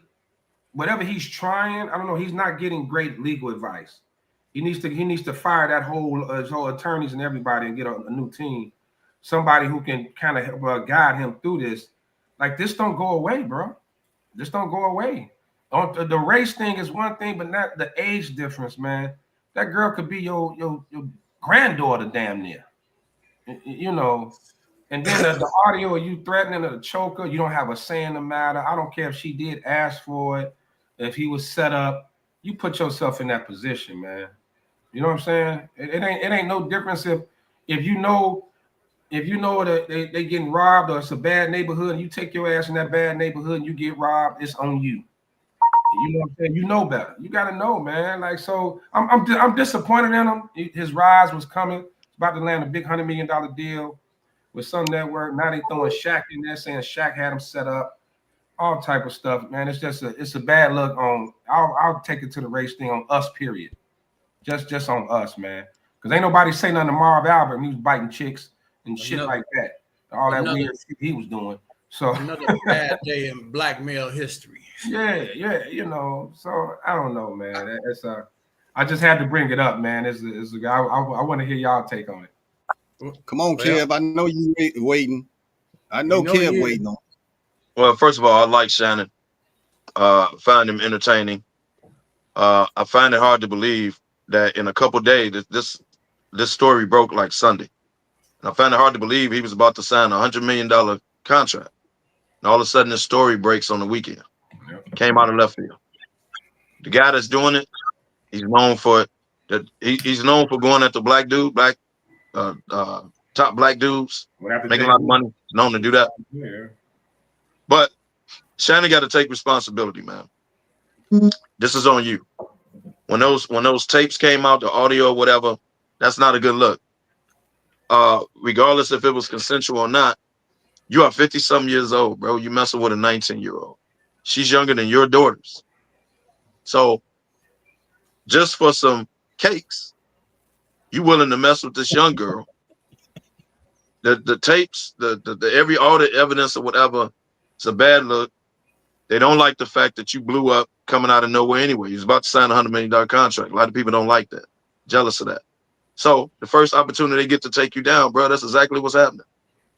Whatever he's trying, I don't know. He's not getting great legal advice. He needs to fire that whole his whole attorneys and everybody and get a new team. somebody who can kind of help guide him through this. Like, this don't go away, bro. This don't go away. The race thing is one thing, but not the age difference, man. That girl could be your granddaughter, damn near. You know. And then the audio of you threatening her to choke her, you don't have a say in the matter. I don't care if she did ask for it, if he was set up. You put yourself in that position, man. You know what I'm saying? It ain't no difference if you know that they getting robbed or it's a bad neighborhood and you take your ass in that bad neighborhood and you get robbed, it's on you. You know what I'm saying? You know better. You gotta know, man. Like, so I'm disappointed in him. His rise was coming. He's about to land a big $100 million deal with some network. Now they throwing Shaq in there, saying Shaq had him set up. All type of stuff, man. It's just a bad look on. I'll take it to the race thing on us, period. Just on us, man. Because ain't nobody say nothing to Marv Albert. And he was biting chicks and shit like that. All that weird shit he was doing. So another bad day in black male history. Yeah, you know. So I don't know, man. I just had to bring it up, man. It's a guy. I want to hear y'all take on it. Come on, Kev. I know you waiting. I know Kev waiting on. Well, first of all, I like Shannon. Find him entertaining. I find it hard to believe that in a couple of days, this story broke like Sunday. And I find it hard to believe he was about to sign a $100 million contract. And all of a sudden, this story breaks on the weekend. Came out of left field. The guy that's doing it, he's known for it. He's known for going at the top black dudes, making a lot of money. He's known to do that. Yeah. But Shannon got to take responsibility, man. This is on you. When those tapes came out, the audio or whatever, that's not a good look. Regardless if it was consensual or not, you are 50-something years old, bro. You messing with a 19-year-old. She's younger than your daughters. So just for some cakes, you willing to mess with this young girl. The tapes, all the evidence or whatever, it's a bad look. They don't like the fact that you blew up coming out of nowhere anyway. You was about to sign a $100 million contract. A lot of people don't like that. Jealous of that. So the first opportunity they get to take you down, bro, that's exactly what's happening.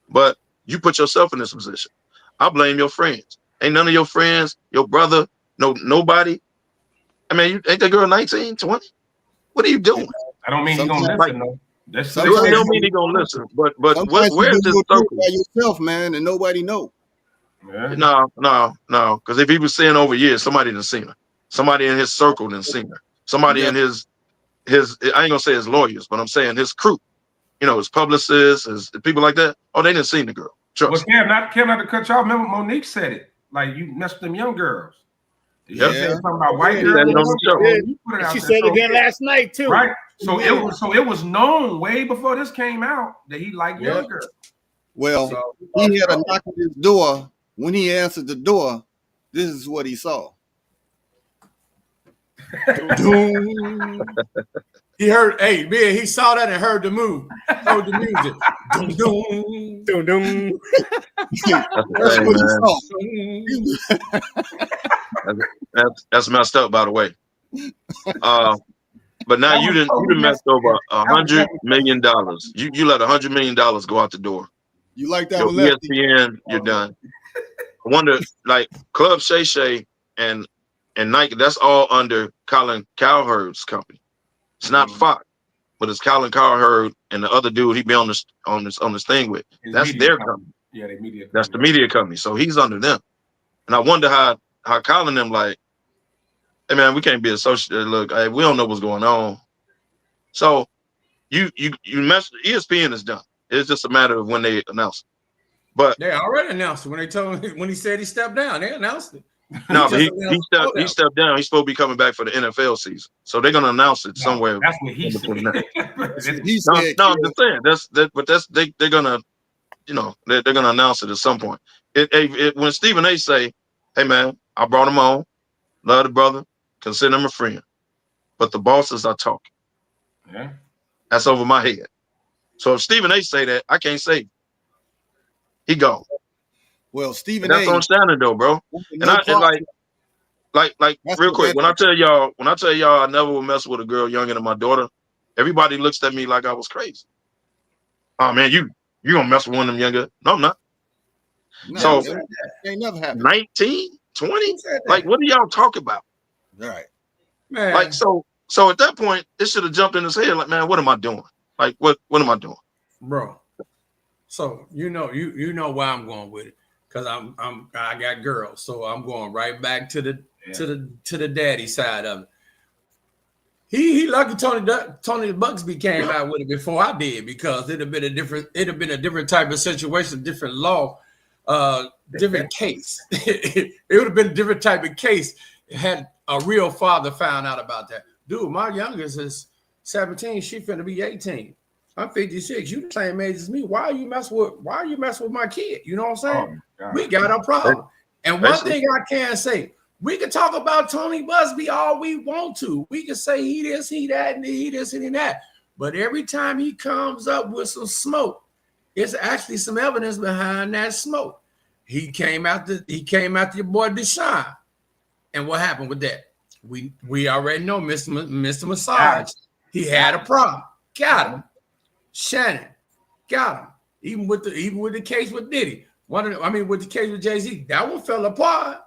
But you put yourself in this position. I blame your friends. Ain't none of your friends, your brother, nobody. I mean, ain't that girl 19, 20? What are you doing? I don't mean he's gonna listen, though. It don't mean he's gonna listen. But where's his circle? By yourself, man, and nobody know. Yeah. No. Because if he was seeing over years, somebody done seen her. Somebody in his circle done seen her. Somebody in his I ain't gonna say his lawyers, but I'm saying his crew. You know, his publicists, his people like that. Oh, they didn't see the girl. Trust. Well, Cam, not to cut you off. Remember, Monique said it. Like, you messed them young girls. Yeah. Said something about white girls. She said it again last night too. Right. So it was known way before this came out that he liked young girls. Well, he had a knock at his door. When he answered the door, this is what he saw. He heard, man, he saw that and heard the move. Heard the music. Doom, doom. That's what he saw. That's messed up, by the way. But now you didn't messed over $100 million. You let $100 million go out the door. You like that? ESPN, you're done. I wonder, like Club Shay Shay and Nike, that's all under Colin Cowherd's company. It's not Fox, but it's Colin Cowherd and the other dude he be on this thing with. That's their company. Yeah, they media. That's the media company. So he's under them. And I wonder how Colin them like, hey man, we can't be associated. Look, hey, we don't know what's going on. So you mess. ESPN is done. It's just a matter of when they announce it. But they already announced it when they told him when he said he stepped down. They announced it. No, but he stepped down. He's supposed to be coming back for the NFL season, so they're gonna announce it somewhere. That's what he said. I'm just saying they're gonna, they're gonna announce it at some point. When Stephen A. say, "Hey man, I brought him on, love the brother, consider him a friend, but the bosses are talking." Yeah, that's over my head. So if Stephen A. say that, I can't say he gone. Well, Stephen that's on standard though, bro. And like real quick, when I tell y'all I never will mess with a girl younger than my daughter, everybody looks at me like I was crazy. Oh man, You gonna mess with one of them younger? No, I'm not. No, So that ain't never happened. 19, 20? Like, what are y'all talking about? Right. Man. Like, so at that point, it should have jumped in his head. Like, man, what am I doing? Like, what am I doing, bro? So you know why I'm going with it, because I got girls, so I'm going right back to the daddy side of it. He lucky Tony Buxby came out with it before I did, because it'd have been a different type of situation, different law, different case. It would have been a different type of case had a real father found out about that. Dude, my youngest is 17. She finna be 18. I'm 56. You the same age as me. Why are you messing with my kid? You know what I'm saying? We got a problem. And one thing I can say, we can talk about Tony Busby all we want to. We can say he this, he that, and he this and he that. But every time he comes up with some smoke, it's actually some evidence behind that smoke. He came after your boy Deshaun. And what happened with that? We already know Mr. Massage. He had a problem. Got him. Shannon got him. Even with the case with Diddy. With the case with Jay-Z, that one fell apart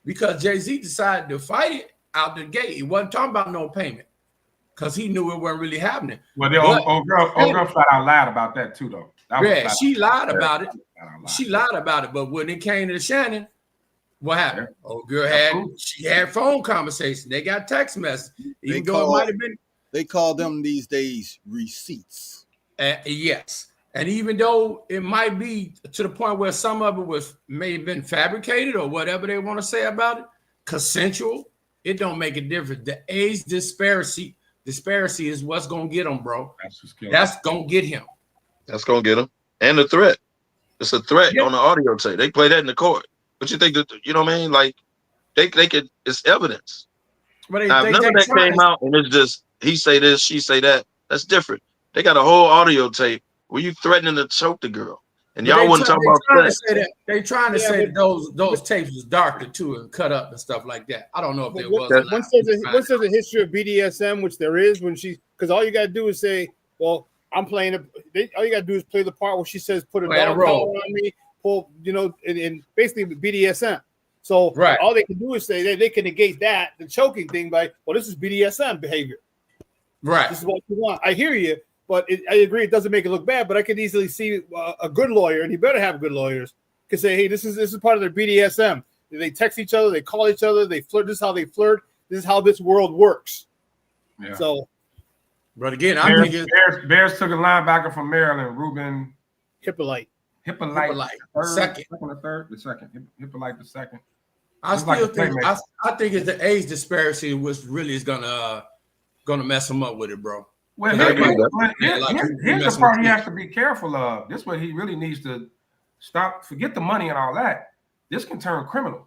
because Jay-Z decided to fight it out the gate. He wasn't talking about no payment because he knew it wasn't really happening. Well, the old girl flat out lied about that too, though. She lied about it. She lied about it. But when it came to Shannon, what happened? Old girl had phone conversation. They got text messages. Even though it might have been. They call them these days receipts. Yes. And even though it might be to the point where some of it may have been fabricated or whatever they want to say about it, consensual, it don't make a difference. The age disparity is what's going to get him, bro. That's going to get him. That's going to get him. And the threat. It's a threat on the audio tape. They play that in the court. But you think that, you know what I mean? Like, they could, it's evidence. But now, if none of that came out and it's just, he say this, she say that, that's different. They got a whole audio tape where you threatening to choke the girl. And y'all wouldn't talk about that. They trying to say that those tapes was darker too and cut up and stuff like that. I don't know if there was. Once there's a history of BDSM, which there is, because all you got to do is say, well, I'm playing all you got to do is play the part where she says, put a dog collar on me, pull, and basically BDSM. So all they can do is say they can negate that, the choking thing, by, well, this is BDSM behavior. Right. This is what you want. I hear you, but I agree it doesn't make it look bad, but I could easily see a good lawyer, and he better have good lawyers, can say, hey, this is part of their BDSM. They text each other, they call each other, they flirt. This is how they flirt. This is how this world works. Yeah. So, but again, Bears took a linebacker from Maryland, Ruben Hippolyte. Hippolyte the second. Hippolyte the second. I think it's the age disparity which really is gonna mess him up with it, bro. Well, here's the part he has to be careful of. This is what he really needs to stop. Forget the money and all that. This can turn criminal,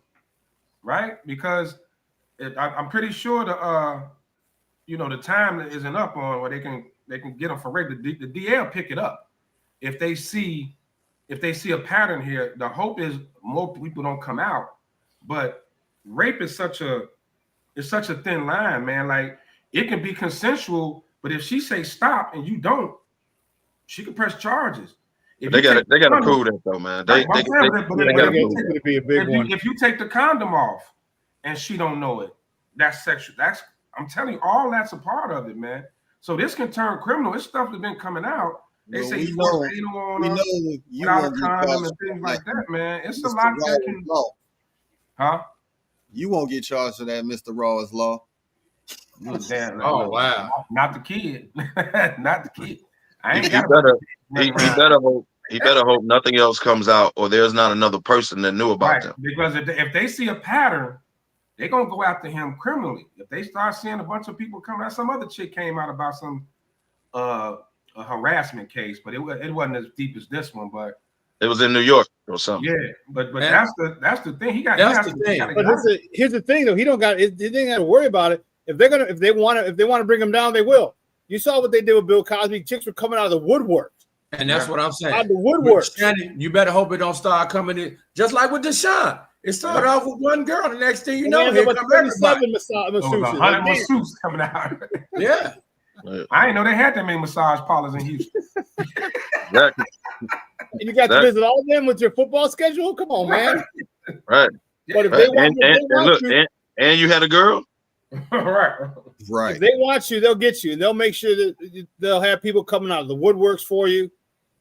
right? Because I'm pretty sure the time isn't up on where they can get them for rape. The DL pick it up if they see a pattern here. The hope is more people don't come out, but rape is such a thin line, man. Like, it can be consensual, but if she say stop and you don't, she can press charges. They got to prove that though, man. They got to be a big one. If you take the condom off and she don't know it, that's sexual. I'm telling you, all that's a part of it, man. So this can turn criminal. It's stuff that's been coming out. They say you know without a condom and things like that, man. It's a lot that can. Huh? You won't get charged for that, Mr. Raw's Law. Oh wow! Not the kid. Not the kid. He better hope nothing else comes out, or there's not another person that knew about them. Because if they see a pattern, they're gonna go after him criminally. If they start seeing a bunch of people come out, some other chick came out about some a harassment case, but it wasn't as deep as this one. But it was in New York or something. Yeah, but that's the thing. That's the thing. But here's the thing, though. He ain't got to worry about it. If they want to bring him down, they will. You saw what they did with Bill Cosby. Chicks were coming out of the woodwork. And that's what I'm saying. Out of the woodwork. Shannon, you better hope it don't start coming in. Just like with Deshaun. It started off with one girl. The next thing you know, here come everybody. 100 masseuses coming out. Yeah. I didn't know they had that many massage parlors in Houston. Exactly. And you got to visit all of them with your football schedule? Come on, man. Right. But if they want, and you had a girl? Right. If they want you, they'll get you. They'll make sure that they'll have people coming out of the woodworks for you.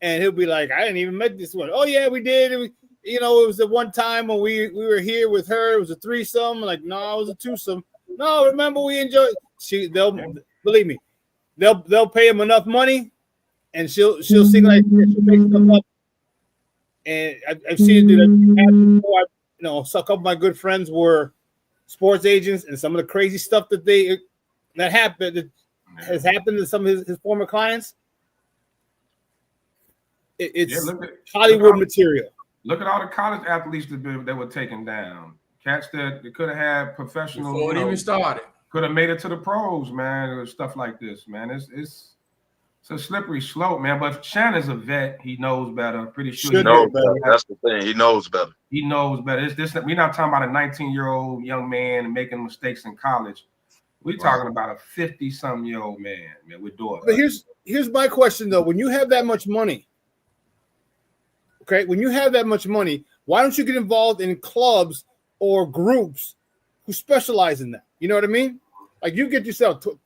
And he'll be like, I didn't even met this one. Oh, yeah, we did. It was the one time when we were here with her. It was a threesome. I'm like, no, it was a twosome. No, remember we enjoyed. Believe me, they'll pay him enough money, and she'll sing like she'll make stuff up. And I've seen it do that before. So a couple of my good friends were sports agents, and some of the crazy stuff that has happened to some of his former clients. It's Hollywood material. Look at all the college athletes that were taken down. Cats that could have had professional. Before it even started. Could have made it to the pros, man, or stuff like this, man. It's a slippery slope, man. But Shannon's a vet. He knows better. I'm pretty sure he knows better. That's the thing. He knows better. He knows better. We're not talking about a 19-year-old young man making mistakes in college. We're talking about a 50-something-year-old man with daughters. But here's my question, though. When you have that much money, okay, why don't you get involved in clubs or groups who specialize in that? You know what I mean? Like you get yourself to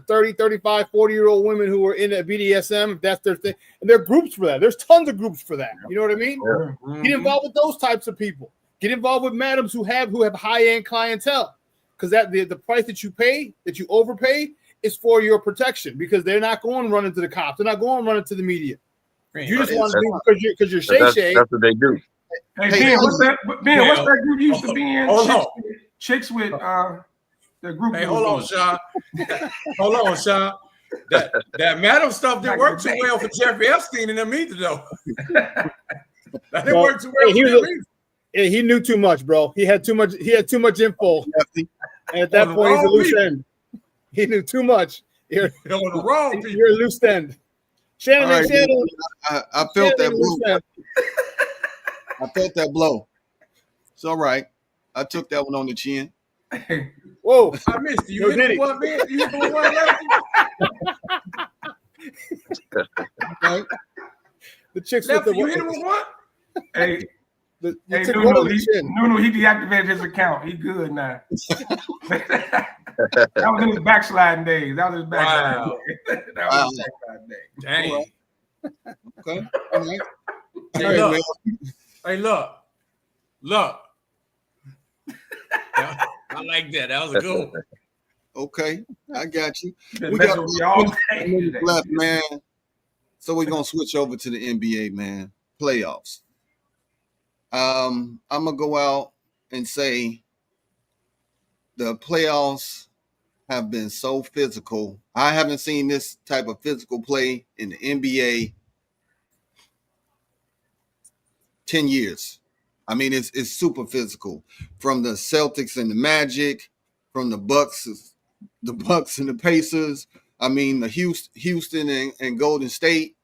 30, 35, 40-year-old women who are into BDSM, that's their thing. And there are groups for that. There's tons of groups for that. You know what I mean? Yeah. Mm-hmm. Get involved with those types of people. Get involved with madams who have high-end clientele. Because the price that you pay, that you overpay, is for your protection, because they're not going running to the cops. They're not going running to the media. You just want to do because you're shay-shay. That's what they do. Hey, Ben, what's that group you used to be in? Chicks with the group. Hey, hold on, Sean. Sean. That madam stuff didn't work too well for Jeffrey Epstein and them either, though. That didn't work too well for him either. Yeah, he knew too much, bro. He had too much info. And at that point, he's a loose end. He knew too much. You're a loose end. Shannon, right, Shannon. I felt that blow. I felt that blow. It's all right. I took that one on the chin. Whoa. I missed you. You hit the one, man. You hit the one left. Okay. The chicks with the you hit him with what? Hey. Nuno, he deactivated his account. He good now. That was in his backsliding days. Wow. Days. Dang. Okay. All right. Hey, look. I like that. That was a good one. Okay, I got you. We got all left, man. So we're gonna switch over to the NBA, man. Playoffs. I'm gonna go out and say the playoffs have been so physical. I haven't seen this type of physical play in the NBA 10 years. I mean, it's super physical. From the Celtics and the Magic, from the Bucks and the Pacers. I mean, the Houston and Golden State.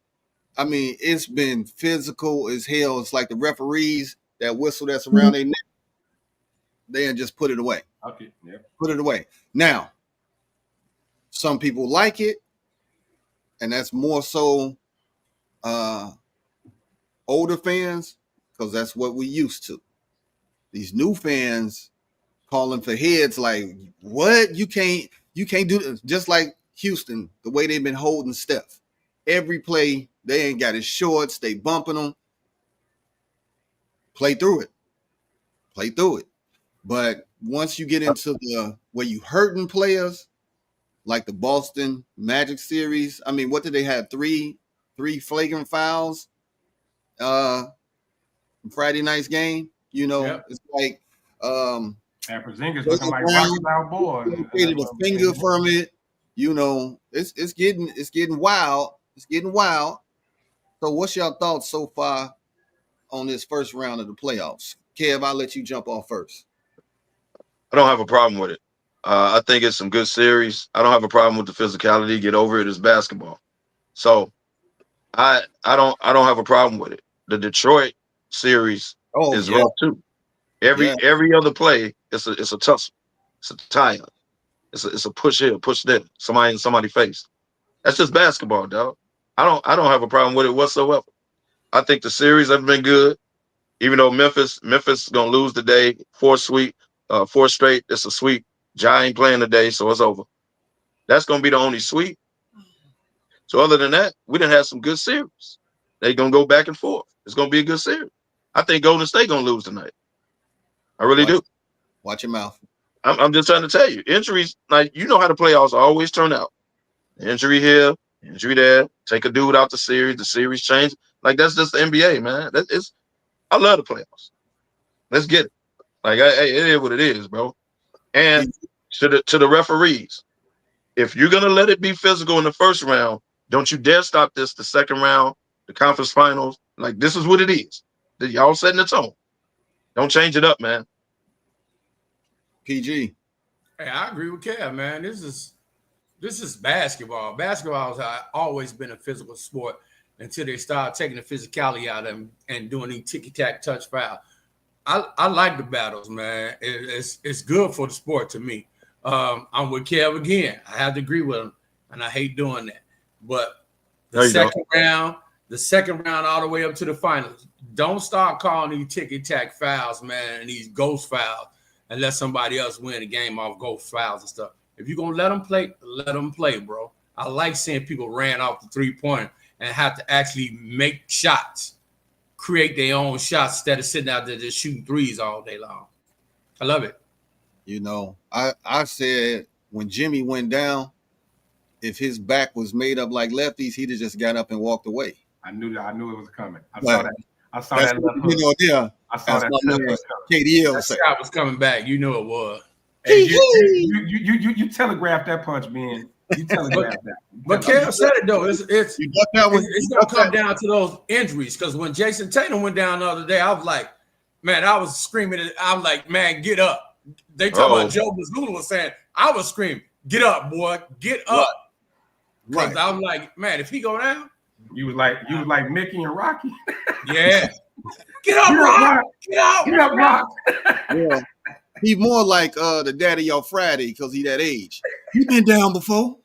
I mean, it's been physical as hell. It's like the referees, that whistle that's around their neck, they just put it away. Okay, yeah. Put it away. Now, some people like it, and that's more so older fans, because that's what we used to. These new fans calling for heads like, what? You can't do this. Just like Houston, the way they've been holding Steph. Every play, they ain't got his shorts, they bumping them. Play through it. But once you get into the where you hurting players, like the Boston Magic series, I mean, what did they have? Three flagrant fouls Friday night's game. You know, yep. It's like and Porzingis looking like Rocky Balboa. Created a finger from it. You know, it's getting wild. It's getting wild. So what's your thoughts so far on this first round of the playoffs? Kev, I'll let you jump off first. I don't have a problem with it. I think it's some good series. I don't have a problem with the physicality. Get over it. It's basketball. So I don't have a problem with it. The Detroit series is rough too. Every other play, it's a tussle. It's a tie-up. It's a push here, push there. Somebody face. That's just basketball, dog. I don't have a problem with it whatsoever. I think the series have been good. Even though Memphis is gonna lose today, four straight. It's a sweep. Jai ain't playing today, so it's over. That's gonna be the only sweep. So other than that, we done had some good series. They gonna go back and forth. It's gonna be a good series. I think Golden State gonna lose tonight. I really do. Watch your mouth. I'm just trying to tell you, injuries, like you know how the playoffs always turn out. Injury here, injury there. Take a dude out the series change. Like that's just the NBA, man. I love the playoffs. Let's get it. Like it is what it is, bro. And to the referees, if you're gonna let it be physical in the first round, don't you dare stop this the second round, the conference finals. Like this is what it is. Y'all setting the tone. Don't change it up, man. PG. Hey, I agree with Kev, man. This is basketball. Basketball has always been a physical sport until they start taking the physicality out of them and doing these ticky-tack touch foul. I like the battles, man. It's good for the sport to me. I'm with Kev again. I have to agree with him, and I hate doing that. But the second round all the way up to the finals, don't start calling these ticky-tack fouls, man, and these ghost fouls, and let somebody else win the game off ghost fouls and stuff. If you're going to let them play, bro. I like seeing people ran off the three-pointer and have to actually make shots, create their own shots instead of sitting out there just shooting threes all day long. I love it. You know, I said when Jimmy went down, if his back was made up like lefties, he'd have just got up and walked away. I knew it was coming. I saw that. I saw that. KDL that shot was coming back. You know it was. Hey, you telegraphed that punch, man. You telegraphed that. But Kev said it though. It's gonna come down to those injuries. Because when Jason Tatum went down the other day, I was like, man, I was screaming. I was like, man, get up. They talk about Joe Mazzulla was saying, I was screaming, get up, boy, get up. Because I was like, man, if he go down, you was like Mickey and Rocky. Yeah. Get up, Rock. Get up, Rock. Yeah. He's more like the daddy y'all Friday because he that age. He been down before.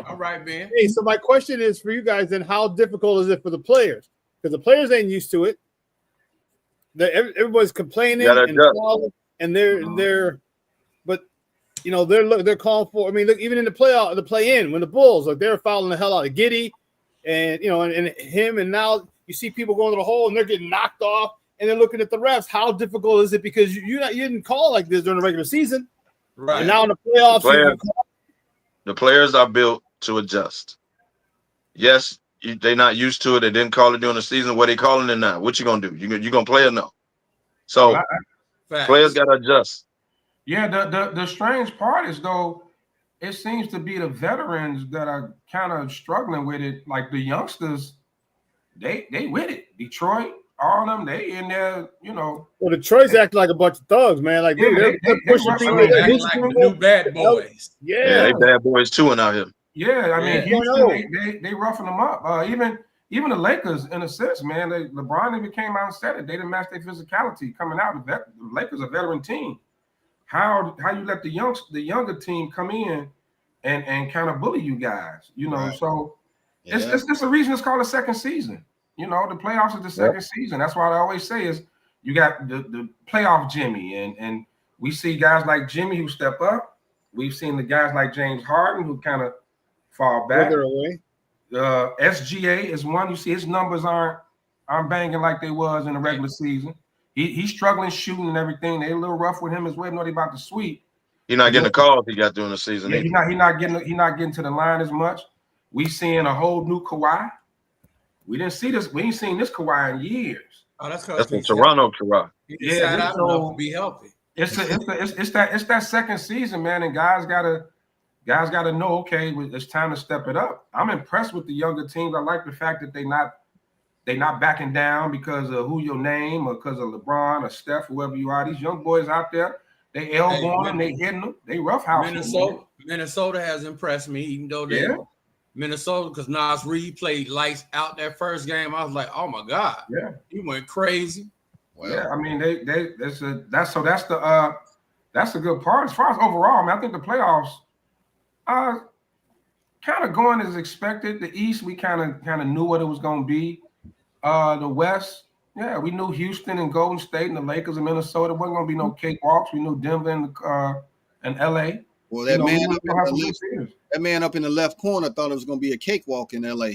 All right, man. Hey, so my question is for you guys then, how difficult is it for the players? Because the players ain't used to it. Everybody's complaining and they're but you know they're calling for. I mean, look, even in the play-in when the Bulls they're fouling the hell out of Giddey and you know and him, and now you see people going to the hole and they're getting knocked off and they're looking at the refs. How difficult is it because you didn't call like this during the regular season, right? And now in the playoffs, the players are built to adjust. Yes. They're not used to it. They didn't call it during the season. What they calling it now? What you gonna do? You gonna play or no? So players gotta adjust. Yeah, the strange part is though, it seems to be the veterans that are kind of struggling with it. Like the youngsters, they with it. Detroit, all of them, they in there, you know. Well, Detroit's acting like a bunch of thugs, man. Like they're pushing people. They're like the new bad boys. Yeah, they bad boys too out here. Yeah, I mean, Houston, they roughing them up. Even the Lakers, in a sense, man. LeBron even came out and said it. They didn't match their physicality coming out. The Lakers are a veteran team. How you let the younger team come in and kind of bully you guys? You know, right. So it's a reason it's called a second season. You know, the playoffs is the second season. That's why I always say is you got the playoff Jimmy, and we see guys like Jimmy who step up. We've seen the guys like James Harden who kind of fall back. SGA is one. You see his numbers aren't banging like they was in the regular season. He's struggling shooting and everything. They a little rough with him as well. Know they about to sweep. He's not getting the calls he got during the season. Yeah, he's not getting to the line as much. We seeing a whole new Kawhi. We didn't see this. We ain't seen this Kawhi in years. Oh, that's the Toronto Kawhi. Yeah, I don't know. Be healthy. It's that second season, man, and guys gotta know, okay, it's time to step it up. I'm impressed with the younger teams. I like the fact that they not backing down because of who your name or because of LeBron or Steph, whoever you are. These young boys out there, they elbowing them, they hitting them, they roughhouse. Minnesota has impressed me, even though Minnesota, because Nas Reed played lights out that first game. I was like, oh my God, he went crazy. Well, yeah, I mean that's the good part. As far as overall, man, I think the playoffs. kind of going as expected. The East, we kind of knew what it was going to be. The West, yeah, we knew Houston and Golden State and the Lakers and Minnesota wasn't going to be no cakewalks. We knew Denver and LA. Well, that man up in the left corner thought it was going to be a cakewalk in LA.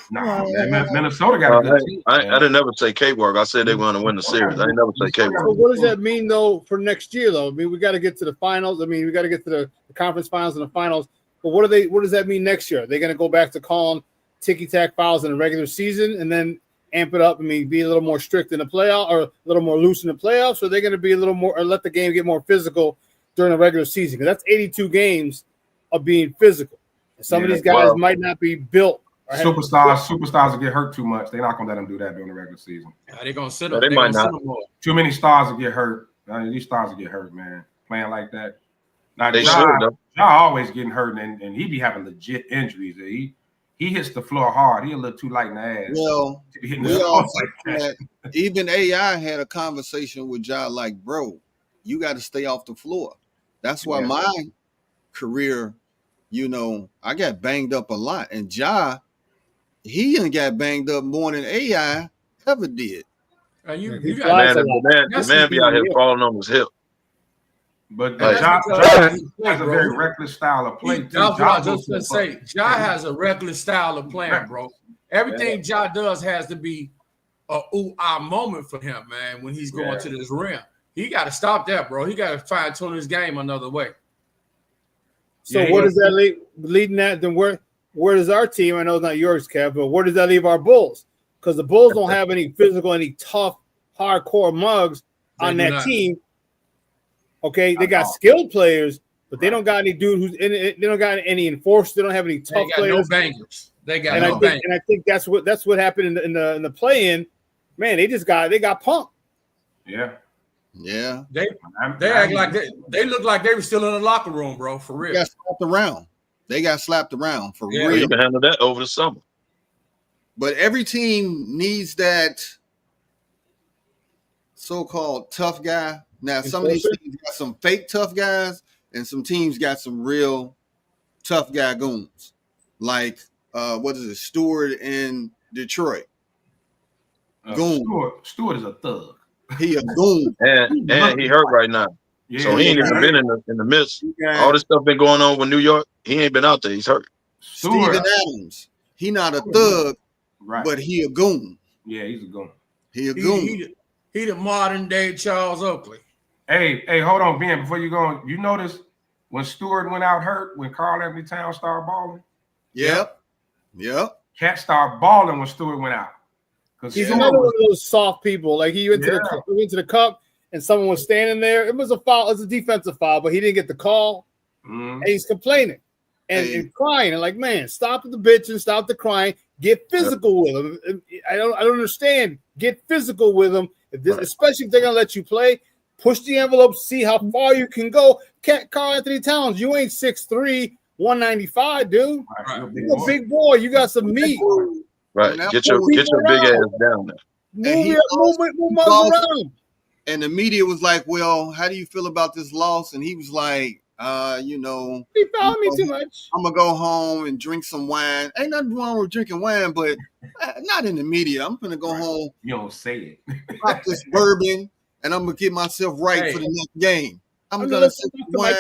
Nah, man, Minnesota got a good team. I didn't never say cakewalk. I said they're going to win the series. I didn't never say cakewalk. So what does that mean though for next year though? I mean, we got to get to the finals. I mean, we got to get to the conference finals and the finals. But what does that mean next year? Are they going to go back to calling ticky-tack fouls in the regular season and then amp it up? I mean, be a little more strict in the playoff or a little more loose in the playoffs? Or are they going to be a little more, or let the game get more physical during the regular season? Because that's 82 games of being physical. And some of these guys might not be built. Superstars will get hurt too much. They're not going to let them do that during the regular season. They're going to sit up. They might not. Too many stars will get hurt. These stars will get hurt, man. Playing like that. Now, they should, though. Ja always getting hurt, and he be having legit injuries. He hits the floor hard. He a little too light in the ass. Well, we all even AI had a conversation with Ja like, bro, you got to stay off the floor. That's why my career, I got banged up a lot. And Ja, he done got banged up more than AI ever did. The man be out here falling on his hip. But Ja has a very reckless style of play. That's what I was just going to say. Ja has a reckless style of playing, bro. Everything Ja does has to be a ooh-ah moment for him, man, when he's going to this rim. He got to stop that, bro. He got to fine-tune his game another way. So what does that leading that? Then where does our team? I know it's not yours, Kev, but where does that leave our Bulls? Because the Bulls don't have any physical, any tough, hardcore mugs on that team. Okay, they got skilled players, but they don't got any dude who's in it. They don't got any enforcers. They don't have any tough players. No bangers. They got no bangers. And I think that's what happened in the play-in. Man, they got punked. Yeah. Yeah. They act like they look like they were still in the locker room, bro, for real. They got slapped around for real. You can handle that over the summer. But every team needs that so-called tough guy. Now, some of these teams got some fake tough guys, and some teams got some real tough guy goons. Like, Stewart in Detroit. Goon. Stewart is a thug. He a goon. And he hurt right now. Yeah, so he ain't even been in the midst. All this stuff been going on with New York. He ain't been out there. He's hurt. Steven Adams. He not a thug, but he a goon. Yeah, he's a goon. He a goon. He the modern day Charles Oakley. Hey, hold on, Ben. Before you go, you notice when Stewart went out hurt, when Karl Anthony Towns started balling? Yep. Cat started balling when Stewart went out. He's another one of those soft people. Like he went to the cup and someone was standing there. It was a foul. It was a defensive foul, but he didn't get the call. And he's complaining and crying. And like, man, stop the bitching, stop the crying. Get physical with him. I don't understand. Get physical with him. Especially if they're gonna let you play. Push the envelope, see how far you can go. Karl Anthony Towns, you ain't 6'3", 195, dude. You're a big boy. You got some meat. Right. Get your big ass down there. Move around. And the media was like, well, how do you feel about this loss? And he was like, he fouled me too much. I'm going to go home and drink some wine. Ain't nothing wrong with drinking wine, but not in the media. I'm going to go home. You don't say it. Pop this bourbon, and I'm going to get myself right for the next game. I'm going to sip wine.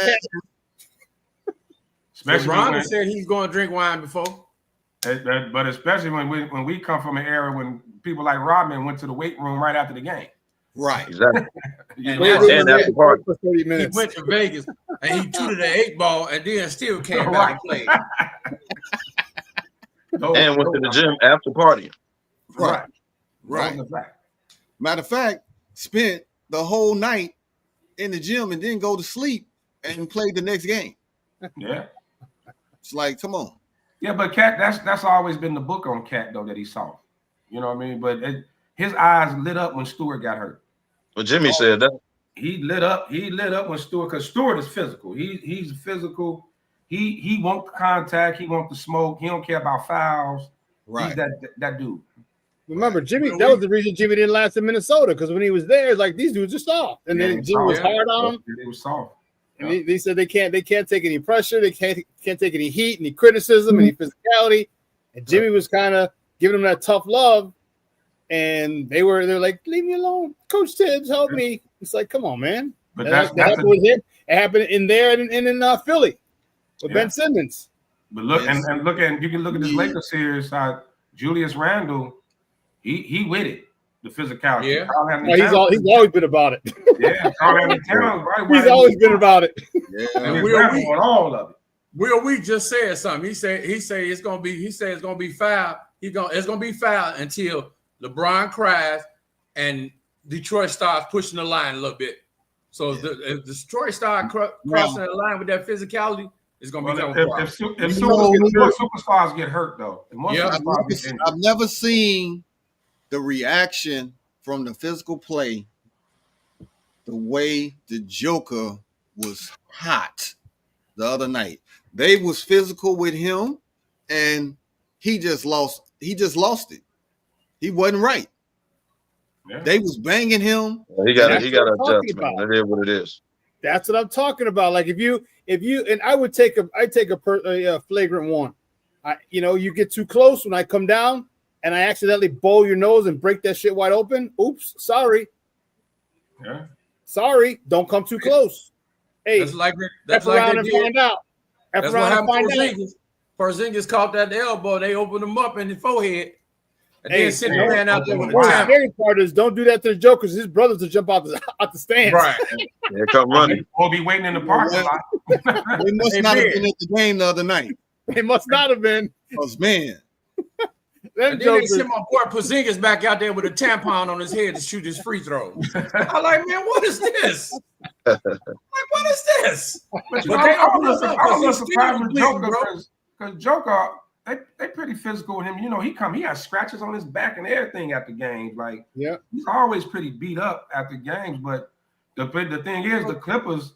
Ron said he's going to drink wine before. But especially when we come from an era when people like Rodman went to the weight room right after the game. Right. Exactly. and after party. For 30 minutes. He went to Vegas and he tooted an 8-ball and then still came back and played. And went to the gym after partying. Right. Matter of fact, spent the whole night in the gym and then go to sleep and played the next game. Yeah. It's like, come on. Yeah, but Cat, that's always been the book on Cat, though, that he saw. You know what I mean? But his eyes lit up when Stewart got hurt. Well, Jimmy said that. He lit up when Stewart, because Stewart is physical. He's physical. He wants the contact. He wants the smoke. He don't care about fouls. Right. He's that dude. Remember, Jimmy, that was the reason Jimmy didn't last in Minnesota, because when he was there, it's like, these dudes are soft. And then Jimmy was hard on him. It was soft. And they said they can't take any pressure, they can't take any heat, any criticism, any physicality. And Jimmy was kind of giving them that tough love, and they're like, leave me alone, Coach Tibbs, help me. It's like, come on, man. But that happened with him. It happened in there and in Philly with Ben Simmons. But look, and look at, you can look at this Lakers series. Julius Randle, he with it. The physicality. Yeah. He's always been about it. Yeah, Carl Towns, right? He's always been about it. Yeah, and all of it. We just said something. He said it's gonna be foul. It's gonna be foul until LeBron cries and Detroit starts pushing the line a little bit. So if Detroit starts crossing the line with that physicality, it's gonna be if superstars get hurt though. I've never seen the reaction from the physical play the way the Joker was hot the other night. They was physical with him, and he just lost it. He wasn't right. Yeah. They was banging him. He got to adjust, man. That is what it is. That's what I'm talking about. Like if you and I take a flagrant one. You get too close when I come down and I accidentally bowl your nose and break that shit wide open. Oops, sorry. Yeah. Sorry, don't come too close. Hey, that's like around and find out. That's what happened to Porzingis. Porzingis caught that elbow. They opened him up in the forehead. And then sitting ran out there with the scary part is don't do that to the Jokers. His brothers will jump out the stands. Right. Yeah, come running. We'll be waiting in the parking lot. They must not have been at the game the other night. They must not have been. Because, man. And then they sent my boy Porzingis back out there with a tampon on his head to shoot his free throws. I'm like, man, what is this? What is this? But I was surprised with Joker because Joker, they pretty physical with him. He has scratches on his back and everything at the games. Like, he's always pretty beat up at the games. But the thing is, the Clippers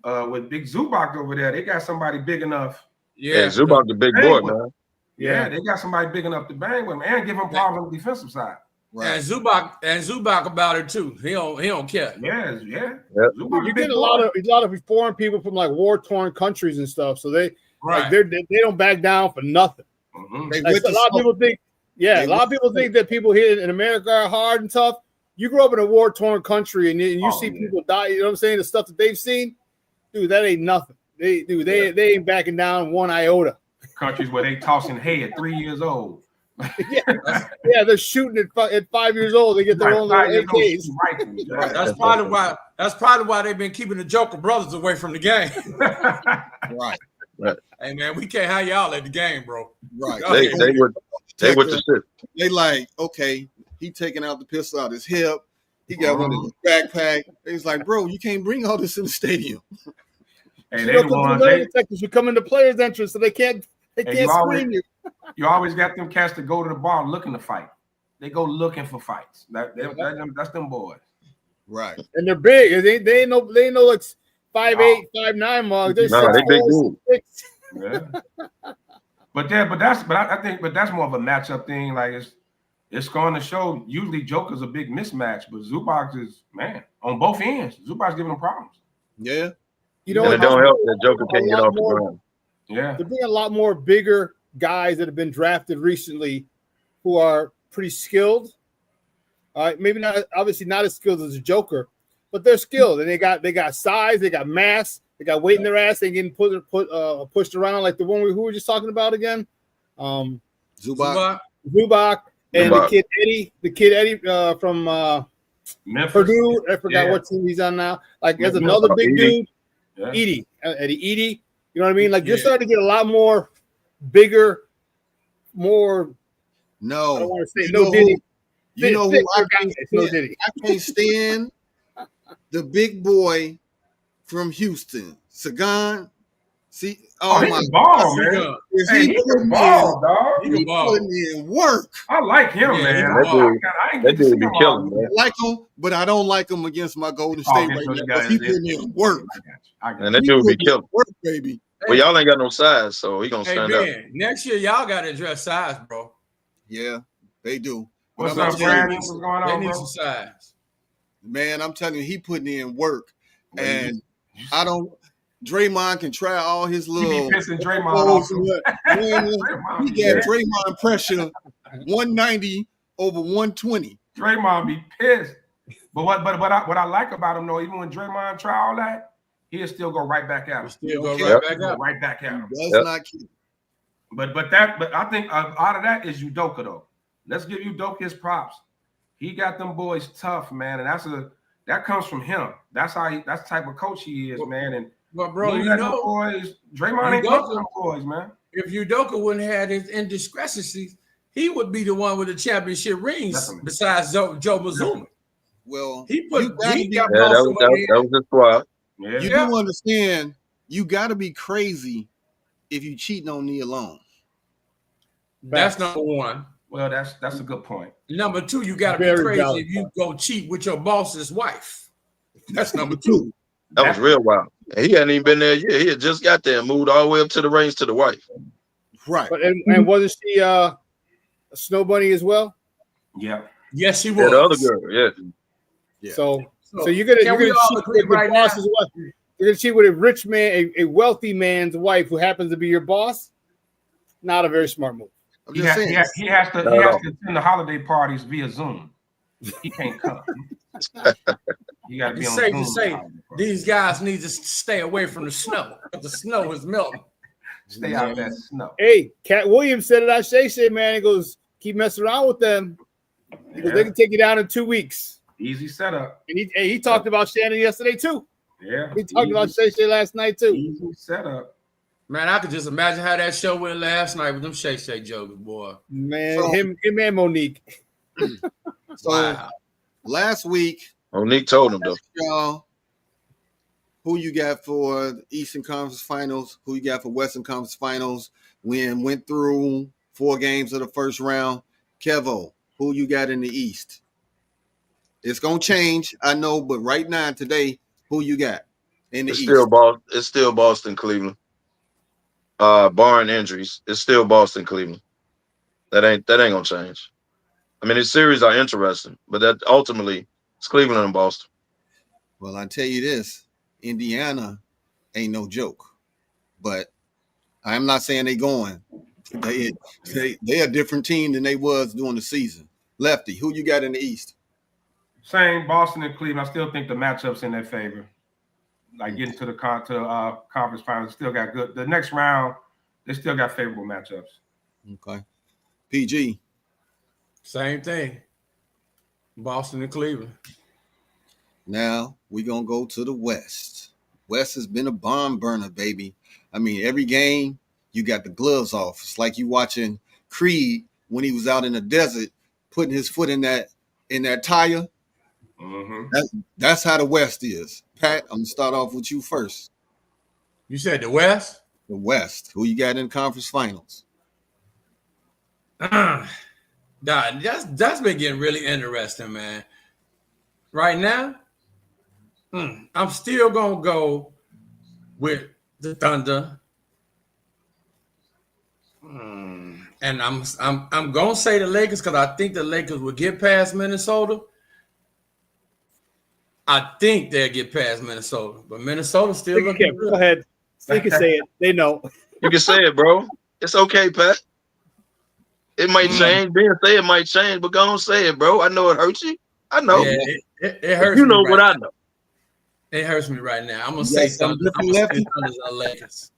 with Big Zubac over there, they got somebody big enough. Yeah, Zubac the big boy, man. Yeah, they got somebody big enough to bang with him and give him problems on the defensive side. Right. And Zubac about it too. He don't care. Yeah. Yep. You get a lot of foreign people from like war-torn countries and stuff, so they don't back down for nothing. Mm-hmm. A lot of people think that people here in America are hard and tough. You grow up in a war-torn country and you see people die. You know what I'm saying? The stuff that they've seen, dude, that ain't nothing. They ain't backing down one iota. Countries where they tossing hay at 3 years old. They're shooting at 5 years old. They get their own little AKs. That's probably why they've been keeping the Joker brothers away from the game. Right. Hey man, we can't have y'all at the game, bro. Right. They with the shit. They like, okay, he taking out the pistol out his hip. He got one in his backpack. He's like, bro, you can't bring all this in the stadium. Hey, you come in the players' entrance, so they can't screen you. You always got them cats that go to the bar looking to fight. They go looking for fights. That's them boys. Right. And they're big. They ain't no like 5'8", 5'9" mugs. They're they big dudes. Yeah. But I think that's more of a matchup thing. Like it's going to show. Usually Joker's a big mismatch, but Zubac is, man, on both ends. Zubac's giving them problems. Yeah. And it don't help that Joker can't get off the ground. Yeah. There'll be a lot more bigger guys that have been drafted recently who are pretty skilled. Maybe obviously not as skilled as a Joker, but they're skilled and they got size, they got mass, they got weight in their ass, they getting pushed around like the one who we were just talking about again. Zubac and the kid Eddie from Memphis. Purdue. I forgot what team he's on now. Like there's another big dude. Yeah. Edie. You know what I mean? Like you're starting to get a lot more bigger, more. No, I don't want to say no Diddy. You know who I can't stand? The big boy from Houston, Cigars. See, my ball, man. He can ball, dog. He putting in work. I like him, man. That dude be killing, man. I like him, but I don't like him against my Golden State right now. But he putting in work. And that dude be killing. Work, baby. Well, y'all ain't got no size, so he gonna stand up. Next year, y'all got to address size, bro. Yeah, they do. What's up, Brandon? What's going on, They need some size. Man, I'm telling you, he putting in work, and I don't. Draymond can try all his He little. be pissing Draymond off. He got Draymond pressure 190 over 120. Draymond be pissed. But what I like about him though, even when Draymond try all that, he'll still go right back at him. Still go Yep. Right back at him. Does not keep. But I think out of that is Udoka though. Let's give Udoka his props. He got them boys tough, man, and that comes from him. That's the type of coach he is, man. And But bro, boys, Draymond ain't got them boys, man. If Udoka wouldn't have his indiscrepancies, he would be the one with the championship rings. Definitely. Besides Joe Mazzulla. Well, He got that was the squad. Yeah. You do understand, you got to be crazy if you cheating on Nia Long. That's number one. Well, that's a good point. Number two, you got to be crazy if you go cheat with your boss's wife. That's number two. That was real wild. And he hadn't even been there yet. He had just got there and moved all the way up to the range to the wife. Right. But and wasn't she a Snow Bunny as well? Yeah. Yes, she was. Yeah, the other girl, yeah. So you're gonna cheat with right the boss's wife. You're gonna cheat with a rich man, a wealthy man's wife who happens to be your boss. Not a very smart move. He has to attend the holiday parties via Zoom. He can't come. You got to be It's on safe Zoom to say these guys need to stay away from the snow. The snow is melting. Stay out of that snow. Hey, Cat Williams said it on Shay, man. He goes, keep messing around with them. Because they can take you down in 2 weeks. Easy setup. And he talked about Shannon yesterday too. Yeah. He talked about Shay last night too. Easy setup. Man, I could just imagine how that show went last night with them Shay jokers, boy. Man, him and Monique. So last week, Monique told him though. Y'all, who you got for the Eastern Conference Finals? Who you got for Western Conference Finals? We went through 4 games of the first round. Kevo, who you got in the East? It's gonna change, I know, but right now, today, who you got in the East? It's still Boston, Cleveland. Barring injuries, it's still Boston, Cleveland. That ain't gonna change. I mean, the series are interesting, but that ultimately it's Cleveland and Boston. Well, I tell you this, Indiana ain't no joke, but I'm not saying they going. They a different team than they was during the season. Lefty, who you got in the East? Same, Boston and Cleveland. I still think the matchups in their favor. Like getting to the conference finals, still got good. The next round, they still got favorable matchups. Okay. PG. Same thing. Boston and Cleveland. Now we're gonna go to the West. West has been a bomb burner, baby. I mean, every game you got the gloves off. It's like you watching Creed when he was out in the desert, putting his foot in that tire. Mm-hmm. That's how the West is. Pat, I'm gonna start off with you first. You said the West? The West. Who you got in conference finals? That's been getting really interesting, man. Right now, I'm still gonna go with the Thunder. And I'm gonna say the Lakers because I think the Lakers will get past Minnesota. I think they'll get past Minnesota, but Minnesota still looking good. Go ahead. You can say it. They know. You can say it, bro. It's okay, Pat. It might change. Being say it might change, but go on say it, bro. I know it hurts you. I know. Yeah, it hurts. You know what I know. It hurts me right now. I'm gonna say something. I'm gonna say Thunder's and Lakers.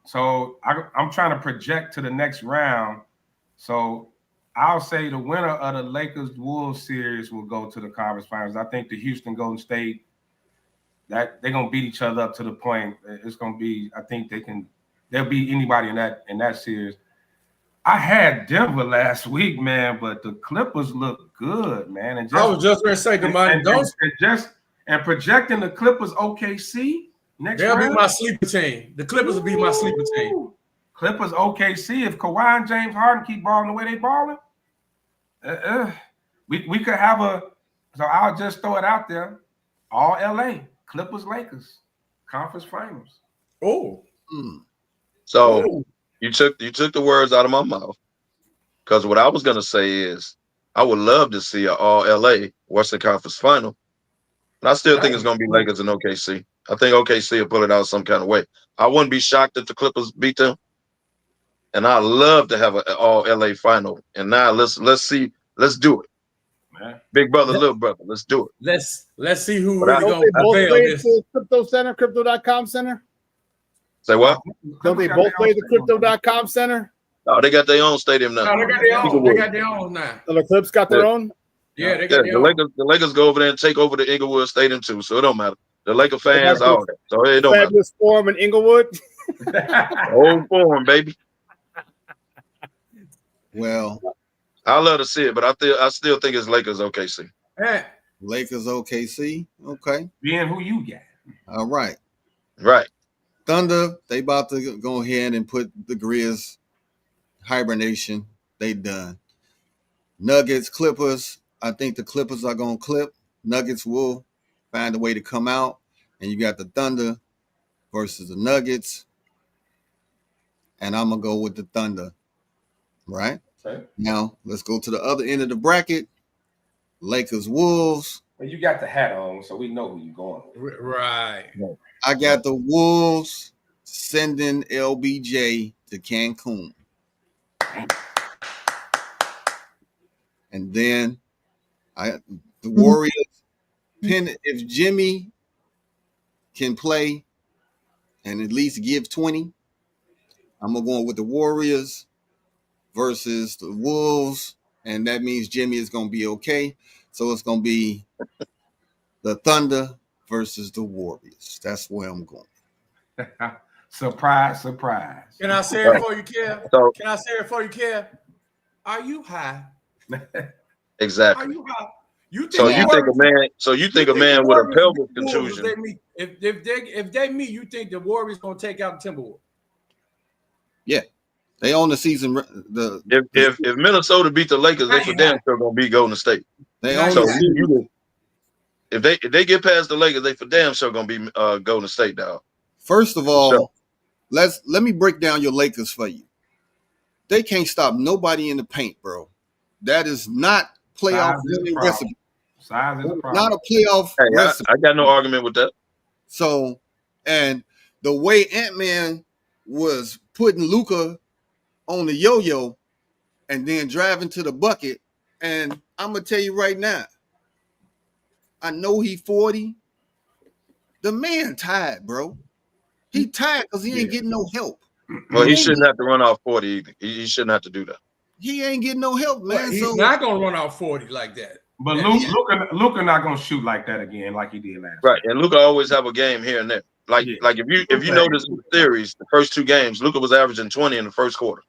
So I'm trying to project to the next round. So I'll say the winner of the Lakers-Wolves series will go to the conference finals. I think the Houston Golden State, that they're gonna beat each other up to the point. It's gonna be. I think they'll beat anybody in that series. I had Denver last week, man, but the Clippers look good, man. And I was just gonna say, and projecting the Clippers OKC next round. They'll be my sleeper team. The Clippers will be my sleeper team. Clippers OKC. If Kawhi and James Harden keep balling the way they balling, we could have a. So I'll just throw it out there. All LA Clippers Lakers conference finals. So you took the words out of my mouth, because what I was gonna say is I would love to see an all LA Western Conference final, but I still think it's gonna be Lakers and OKC. I think OKC will pull it out some kind of way. I wouldn't be shocked if the Clippers beat them. And I love to have an all LA final. And now let's see, let's do it. Man. Big brother, little brother, let's do it. Let's see who But really Don't gonna they both prevail play this. at the Crypto Center, Crypto.com Center? Say what? Don't they both play the Crypto.com Center? Oh, they got their own stadium now. No, they got their own. They got their own now. So the Clips got their own? Yeah, they got their own. The Lakers go over there and take over the Inglewood Stadium too, so it don't matter. The Laker fans out there, so it don't matter. Fabulous Forum in Inglewood. Old Forum, baby. Well, I love to see it, but I still think it's Lakers OKC. Hey, Lakers OKC. Okay. Being who you got. All right. Right. Thunder, they about to go ahead and put the Grizz hibernation. They done. Nuggets, Clippers. I think the Clippers are going to clip. Nuggets will find a way to come out. And you got the Thunder versus the Nuggets. And I'm going to go with the Thunder. Right? Okay. Now, let's go to the other end of the bracket. Lakers, Wolves. Well, you got the hat on, so we know who you're going with. right. I got the Wolves sending LBJ to Cancun. And then the Warriors if Jimmy can play and at least give 20, I'm going to go with the Warriors versus the Wolves, and that means Jimmy is going to be okay. So it's going to be the Thunder versus the Warriors. That's where I'm going. Surprise, surprise. Can I say it for you, Kev? So Can I say it for you, Kev? Are you high? exactly. Are you high? So you think a man with a pelvic contusion? If they meet, you think the Warriors gonna take out the Timberwolves? Yeah, they own the season. If Minnesota beat the Lakers, they for damn sure gonna beat Golden State. They own So the if they get past the Lakers, they for damn sure gonna be Golden State, dog. First of all, let me break down your Lakers for you. They can't stop nobody in the paint, bro. That is not playoff recipe. Size is a problem. Not a playoff recipe. I got no argument with that. So, and the way Ant-Man was putting Luka on the yo-yo and then driving to the bucket, and I'm gonna tell you right now, I know he 40. The man tired, bro. He tired because he ain't getting no help. Well, he shouldn't have to run off 40 either. He shouldn't have to do that. He ain't getting no help, man. Well, he's not gonna run off 40 like that. But Luka not gonna shoot like that again, like he did last. Right, and Luka always have a game here and there. Like if you notice in the series, the first two games, Luka was averaging 20 in the first quarter.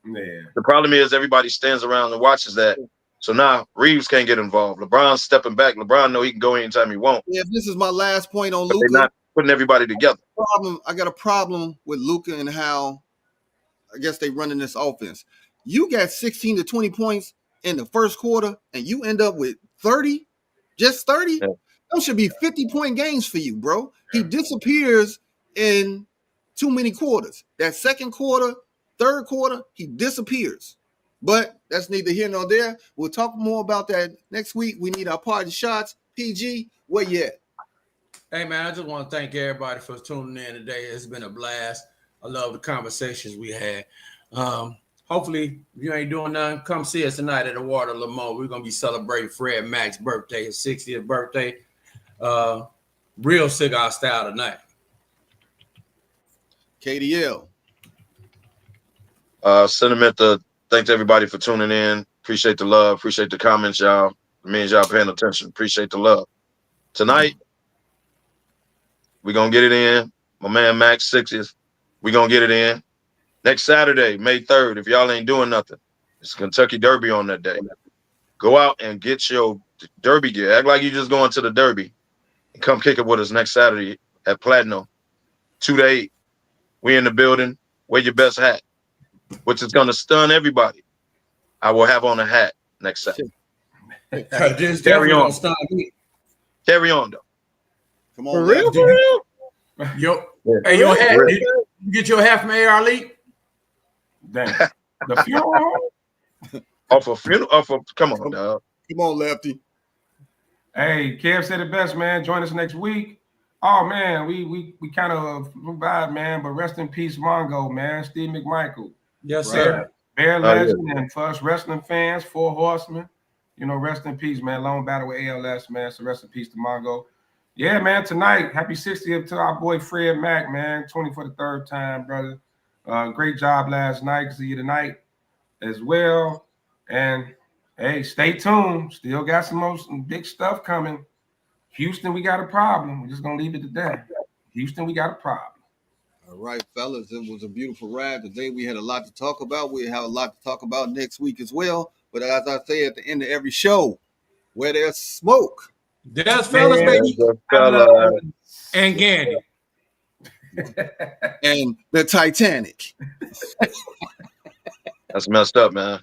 Yeah. The problem is everybody stands around and watches that. So now Reeves can't get involved. LeBron's stepping back. LeBron know he can go anytime he wants. Yeah, this is my last point on But Luka. they're not putting everybody together. I got a problem with Luka and how I guess they running this offense. You got 16 to 20 points in the first quarter, and you end up with 30, just 30. Yeah. Those should be 50-point games for you, bro. He disappears in too many quarters. That second quarter, third quarter, he disappears. But that's neither here nor there. We'll talk more about that next week. We need our party shots. PG, where you at? Hey, man, I just want to thank everybody for tuning in today. It's been a blast. I love the conversations we had. Hopefully, if you ain't doing nothing, come see us tonight at the Water Lamont. We're going to be celebrating Fred Mack's birthday, his 60th birthday. Real cigar style tonight. KDL. Sentiment to thanks everybody for tuning in. Appreciate the love. Appreciate the comments, y'all. It means y'all paying attention. Appreciate the love. Tonight, we're going to get it in. My man Max 60th. We're going to get it in. Next Saturday, May 3rd, if y'all ain't doing nothing, it's Kentucky Derby on that day. Go out and get your Derby gear. Act like you just going to the Derby. And come kick it with us next Saturday at Platinum. 2 to 8. We in the building. Wear your best hat, which is going to stun everybody. I will have on a hat next Saturday. Carry on. Carry on, though. Come on, for real? Yo, hey, your hat. You get your hat from AR Elite? Damn. The funeral? Off a funeral? Come on, dog. Come on, Lefty. Hey, Kev said it best, man. Join us next week. Oh man, we kind of bad, man. But rest in peace, Mongo, man. Steve McMichael. Yes, Right. sir. Bear Oh, yeah. legend, and for us wrestling fans, 4 Horsemen. You know, rest in peace, man. Long battle with ALS, man. So rest in peace to Mongo. Yeah, man. Tonight, happy 60th to our boy Fred Mack, man. 20 for the 3rd time, brother. Great job last night. See you tonight as well. And hey, stay tuned. Still got some big stuff coming. Houston, we got a problem. We're just gonna leave it at that. Houston, we got a problem. All right, fellas, it was a beautiful ride today. We had a lot to talk about. We have a lot to talk about next week as well. But as I say at the end of every show, where there's smoke, There's fellas, baby, Fella. and Gandy. and the Titanic. That's messed up, man.